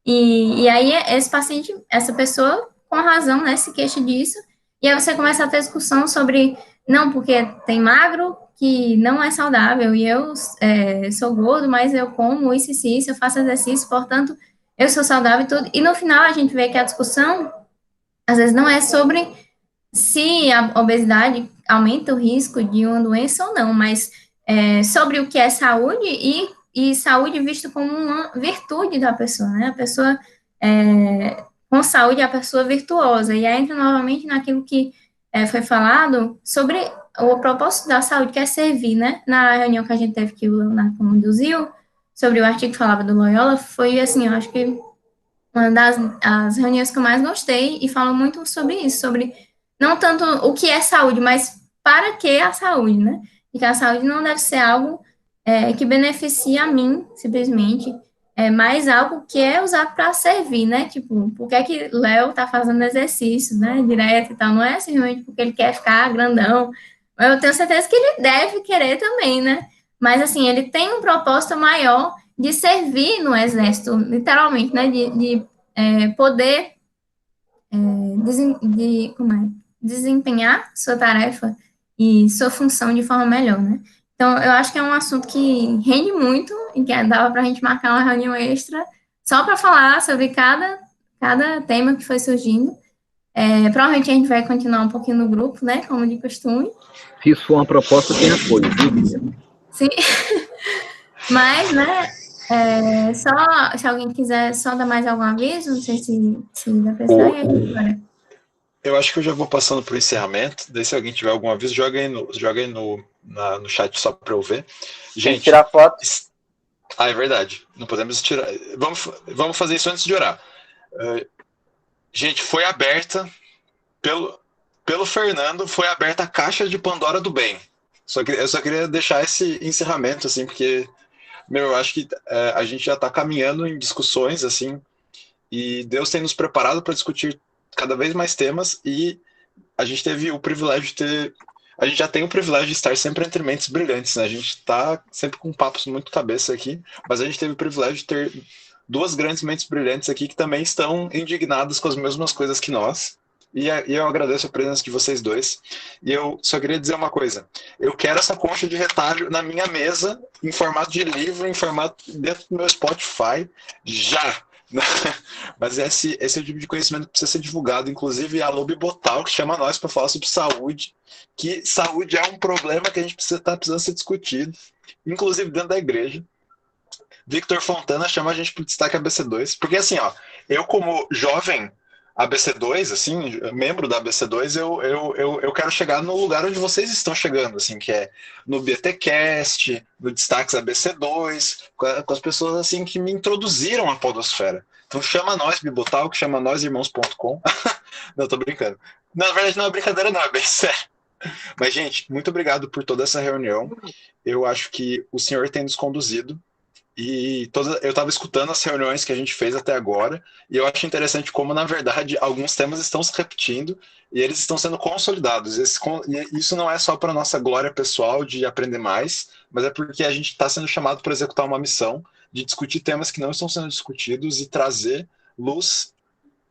e aí esse paciente, essa pessoa, com razão, né, se queixa disso, e aí você começa a ter discussão sobre, não, porque tem magro que não é saudável, e eu sou gordo, mas eu como isso, eu faço exercício, portanto, eu sou saudável e tudo. E no final a gente vê que a discussão, às vezes, não é sobre se a obesidade aumenta o risco de uma doença ou não, mas sobre o que é saúde e saúde visto como uma virtude da pessoa, né? A pessoa com saúde é a pessoa virtuosa. E aí entra novamente naquilo que foi falado sobre o propósito da saúde, que é servir, né? Na reunião que a gente teve, que o Leonardo conduziu, sobre o artigo que falava do Loyola, foi, assim, eu acho que uma das as reuniões que eu mais gostei, e falam muito sobre isso, sobre não tanto o que é saúde, mas para que a saúde, né? E que a saúde não deve ser algo que beneficie a mim, simplesmente, mas algo que é usado para servir, né? Tipo, por que é que Léo tá fazendo exercício, né? Direto e tal, não é simplesmente porque ele quer ficar grandão, eu tenho certeza que ele deve querer também, né? Mas, assim, ele tem um propósito maior de servir no exército, literalmente, né? De poder desempenhar sua tarefa e sua função de forma melhor, né? Então, eu acho que é um assunto que rende muito e que dava para a gente marcar uma reunião extra só para falar sobre cada tema que foi surgindo. Provavelmente a gente vai continuar um pouquinho no grupo, né? Como de costume. Se isso for uma proposta, tem apoio, viu, Guilherme? Sim. Mas, né? Só se alguém quiser só dar mais algum aviso, não sei se dá pra pensar, e a gente vai. Eu acho que eu já vou passando para o encerramento. Daí, se alguém tiver algum aviso, joga aí no chat só para eu ver. Gente, tirar foto. É verdade. Não podemos tirar. Vamos fazer isso antes de orar. Gente, foi aberta pelo Fernando, foi aberta a caixa de Pandora do bem. Eu só queria deixar esse encerramento, assim, porque, eu acho que a gente já está caminhando em discussões, assim, e Deus tem nos preparado para discutir cada vez mais temas, e a gente teve o privilégio a gente já tem o privilégio de estar sempre entre mentes brilhantes, né? A gente está sempre com papos muito cabeça aqui, mas a gente teve o privilégio de ter duas grandes mentes brilhantes aqui que também estão indignadas com as mesmas coisas que nós. E eu agradeço a presença de vocês dois. E eu só queria dizer uma coisa. Eu quero essa concha de retalho na minha mesa, em formato de livro, em formato dentro do meu Spotify, já! Mas esse é o tipo de conhecimento que precisa ser divulgado. Inclusive, a Lobi Botal, que chama nós para falar sobre saúde, que saúde é um problema que a gente está precisando ser discutido, inclusive dentro da igreja. Victor Fontana chama a gente para o Destaque ABC2, porque assim, ó, eu como jovem ABC2, assim, membro da ABC2, eu quero chegar no lugar onde vocês estão chegando, assim, que é no BTcast, no Destaques ABC2, com as pessoas assim que me introduziram à podosfera. Então chama nós, Bibotal, que chama nós irmãos.com. Não, tô brincando. Não, na verdade não é brincadeira não, é bem sério. Mas, gente, muito obrigado por toda essa reunião. Eu acho que o senhor tem nos conduzido. E eu estava escutando as reuniões que a gente fez até agora, e eu acho interessante como, na verdade, alguns temas estão se repetindo e eles estão sendo consolidados. Isso não é só para a nossa glória pessoal de aprender mais, mas é porque a gente está sendo chamado para executar uma missão de discutir temas que não estão sendo discutidos e trazer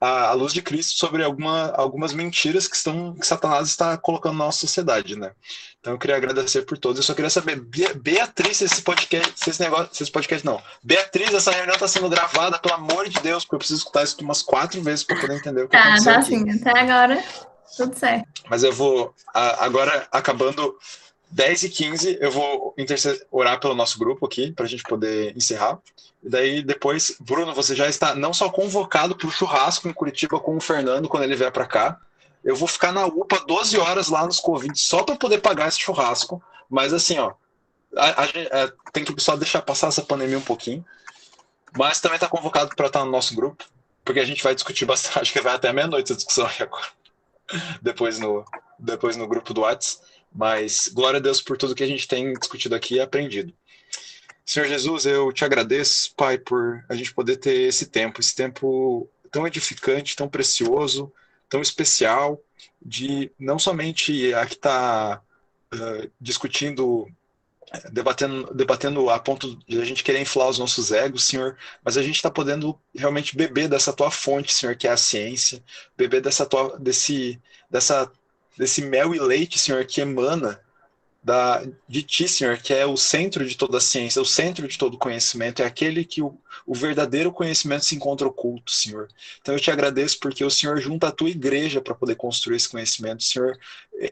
a luz de Cristo sobre algumas mentiras que Satanás está colocando na nossa sociedade, né? Então eu queria agradecer por todos. Eu só queria saber, Beatriz, esse podcast não. Beatriz, essa reunião está sendo gravada, pelo amor de Deus, porque eu preciso escutar isso umas 4 vezes para poder entender o que aconteceu aqui. Sim, até agora, tudo certo. Mas eu vou, agora, acabando 10h15, eu vou orar pelo nosso grupo aqui, para a gente poder encerrar. E daí depois, Bruno, você já está não só convocado para o churrasco em Curitiba com o Fernando quando ele vier para cá. Eu vou ficar na UPA 12 horas lá nos Covid só para poder pagar esse churrasco. Mas assim, ó, tem que só deixar passar essa pandemia um pouquinho. Mas também está convocado para estar no nosso grupo, porque a gente vai discutir bastante. Acho que vai até meia-noite a discussão aqui agora. Depois no grupo do WhatsApp. Mas glória a Deus por tudo que a gente tem discutido aqui e aprendido. Senhor Jesus, eu te agradeço, Pai, por a gente poder ter esse tempo tão edificante, tão precioso, tão especial, de não somente aqui estar discutindo, debatendo a ponto de a gente querer inflar os nossos egos, Senhor, mas a gente está podendo realmente beber dessa tua fonte, Senhor, que é a ciência, beber desse mel e leite, Senhor, que emana de ti, Senhor, que é o centro de toda a ciência, o centro de todo conhecimento, é aquele que o verdadeiro conhecimento se encontra oculto, Senhor. Então eu te agradeço porque o Senhor junta a tua igreja para poder construir esse conhecimento. O Senhor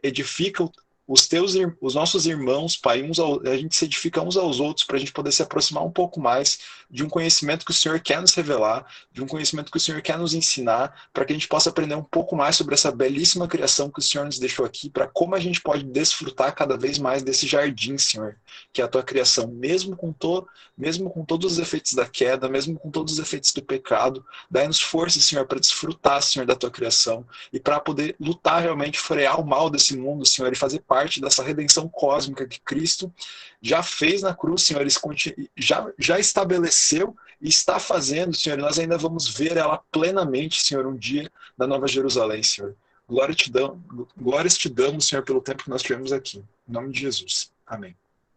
edifica os nossos irmãos, Pai, a gente se edifica uns aos outros para a gente poder se aproximar um pouco mais de um conhecimento que o Senhor quer nos revelar, de um conhecimento que o Senhor quer nos ensinar, para que a gente possa aprender um pouco mais sobre essa belíssima criação que o Senhor nos deixou aqui, para como a gente pode desfrutar cada vez mais desse jardim, Senhor, que é a tua criação, mesmo com todos os efeitos da queda, mesmo com todos os efeitos do pecado. Dai-nos força, Senhor, para desfrutar, Senhor, da tua criação e para poder lutar realmente, frear o mal desse mundo, Senhor, e fazer parte dessa redenção cósmica que Cristo já fez na cruz, Senhor, já estabeleceu e está fazendo, Senhor, e nós ainda vamos ver ela plenamente, Senhor, um dia na Nova Jerusalém, Senhor. Glórias te damos, Senhor, pelo tempo que nós tivemos aqui. Em nome de Jesus. Amém.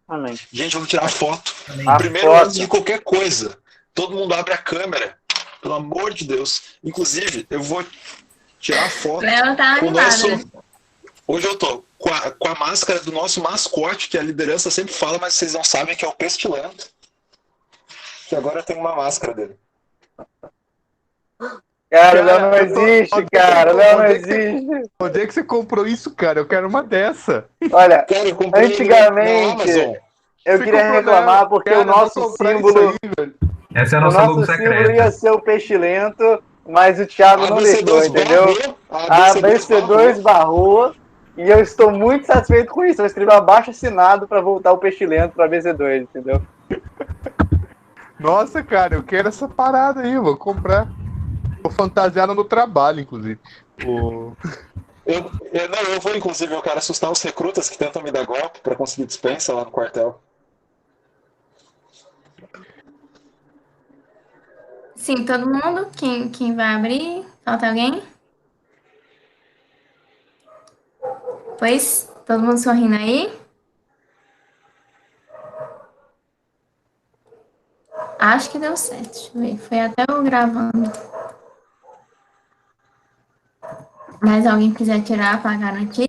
Amém. Gente, vamos tirar a foto. Amém. Primeiro, antes de qualquer coisa, todo mundo abre a câmera. Pelo amor de Deus. Inclusive, eu vou tirar a foto Ela tá com o animada. nosso... Hoje eu tô com a máscara do nosso mascote, que a liderança sempre fala, mas vocês não sabem que é o Pestilento. Que agora eu tenho uma máscara dele. Cara, o Léo não existe, cara. O Léo não existe. Onde é que você comprou isso, cara? Eu quero uma dessa. Olha, Cara, eu comprei antigamente, na Amazon. eu Você queria comprou reclamar na- porque cara, o nosso vou comprar isso símbolo... aí, velho. Essa é a O nossa logo nosso símbolo secreta. ia ser o Pestilento, mas o Thiago não deixou, entendeu? A BC2 barrou e eu estou muito satisfeito com isso. Eu escrevi abaixo assinado para voltar o Pestilento para a BC2, entendeu? Nossa, cara, eu quero essa parada aí, eu vou comprar. Tô fantasiado no trabalho, inclusive. Eu vou, inclusive, eu quero assustar os recrutas que tentam me dar golpe para conseguir dispensa lá no quartel. Sim, todo mundo? Quem vai abrir? Falta alguém? Pois, todo mundo sorrindo aí? Acho que deu certo. Deixa eu ver. Foi até eu gravando. Mais alguém quiser tirar para garantir?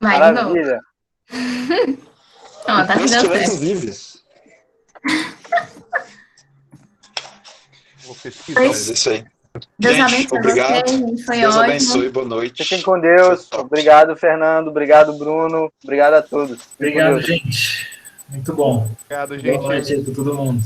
Vai de novo. Maravilha. Ó, tá que deu Pestilento certo. vive. Vou pesquisar. Mas é isso aí. Deus Gente, abençoe obrigado. vocês, gente. Foi Deus ótimo. abençoe, boa noite. Fiquem com Deus. Foi top. Obrigado, Fernando. Obrigado, Bruno. Obrigado a todos. Fiquem com Obrigado, Deus. gente. Muito bom. Obrigado, Boa gente. noite aí pra todo mundo.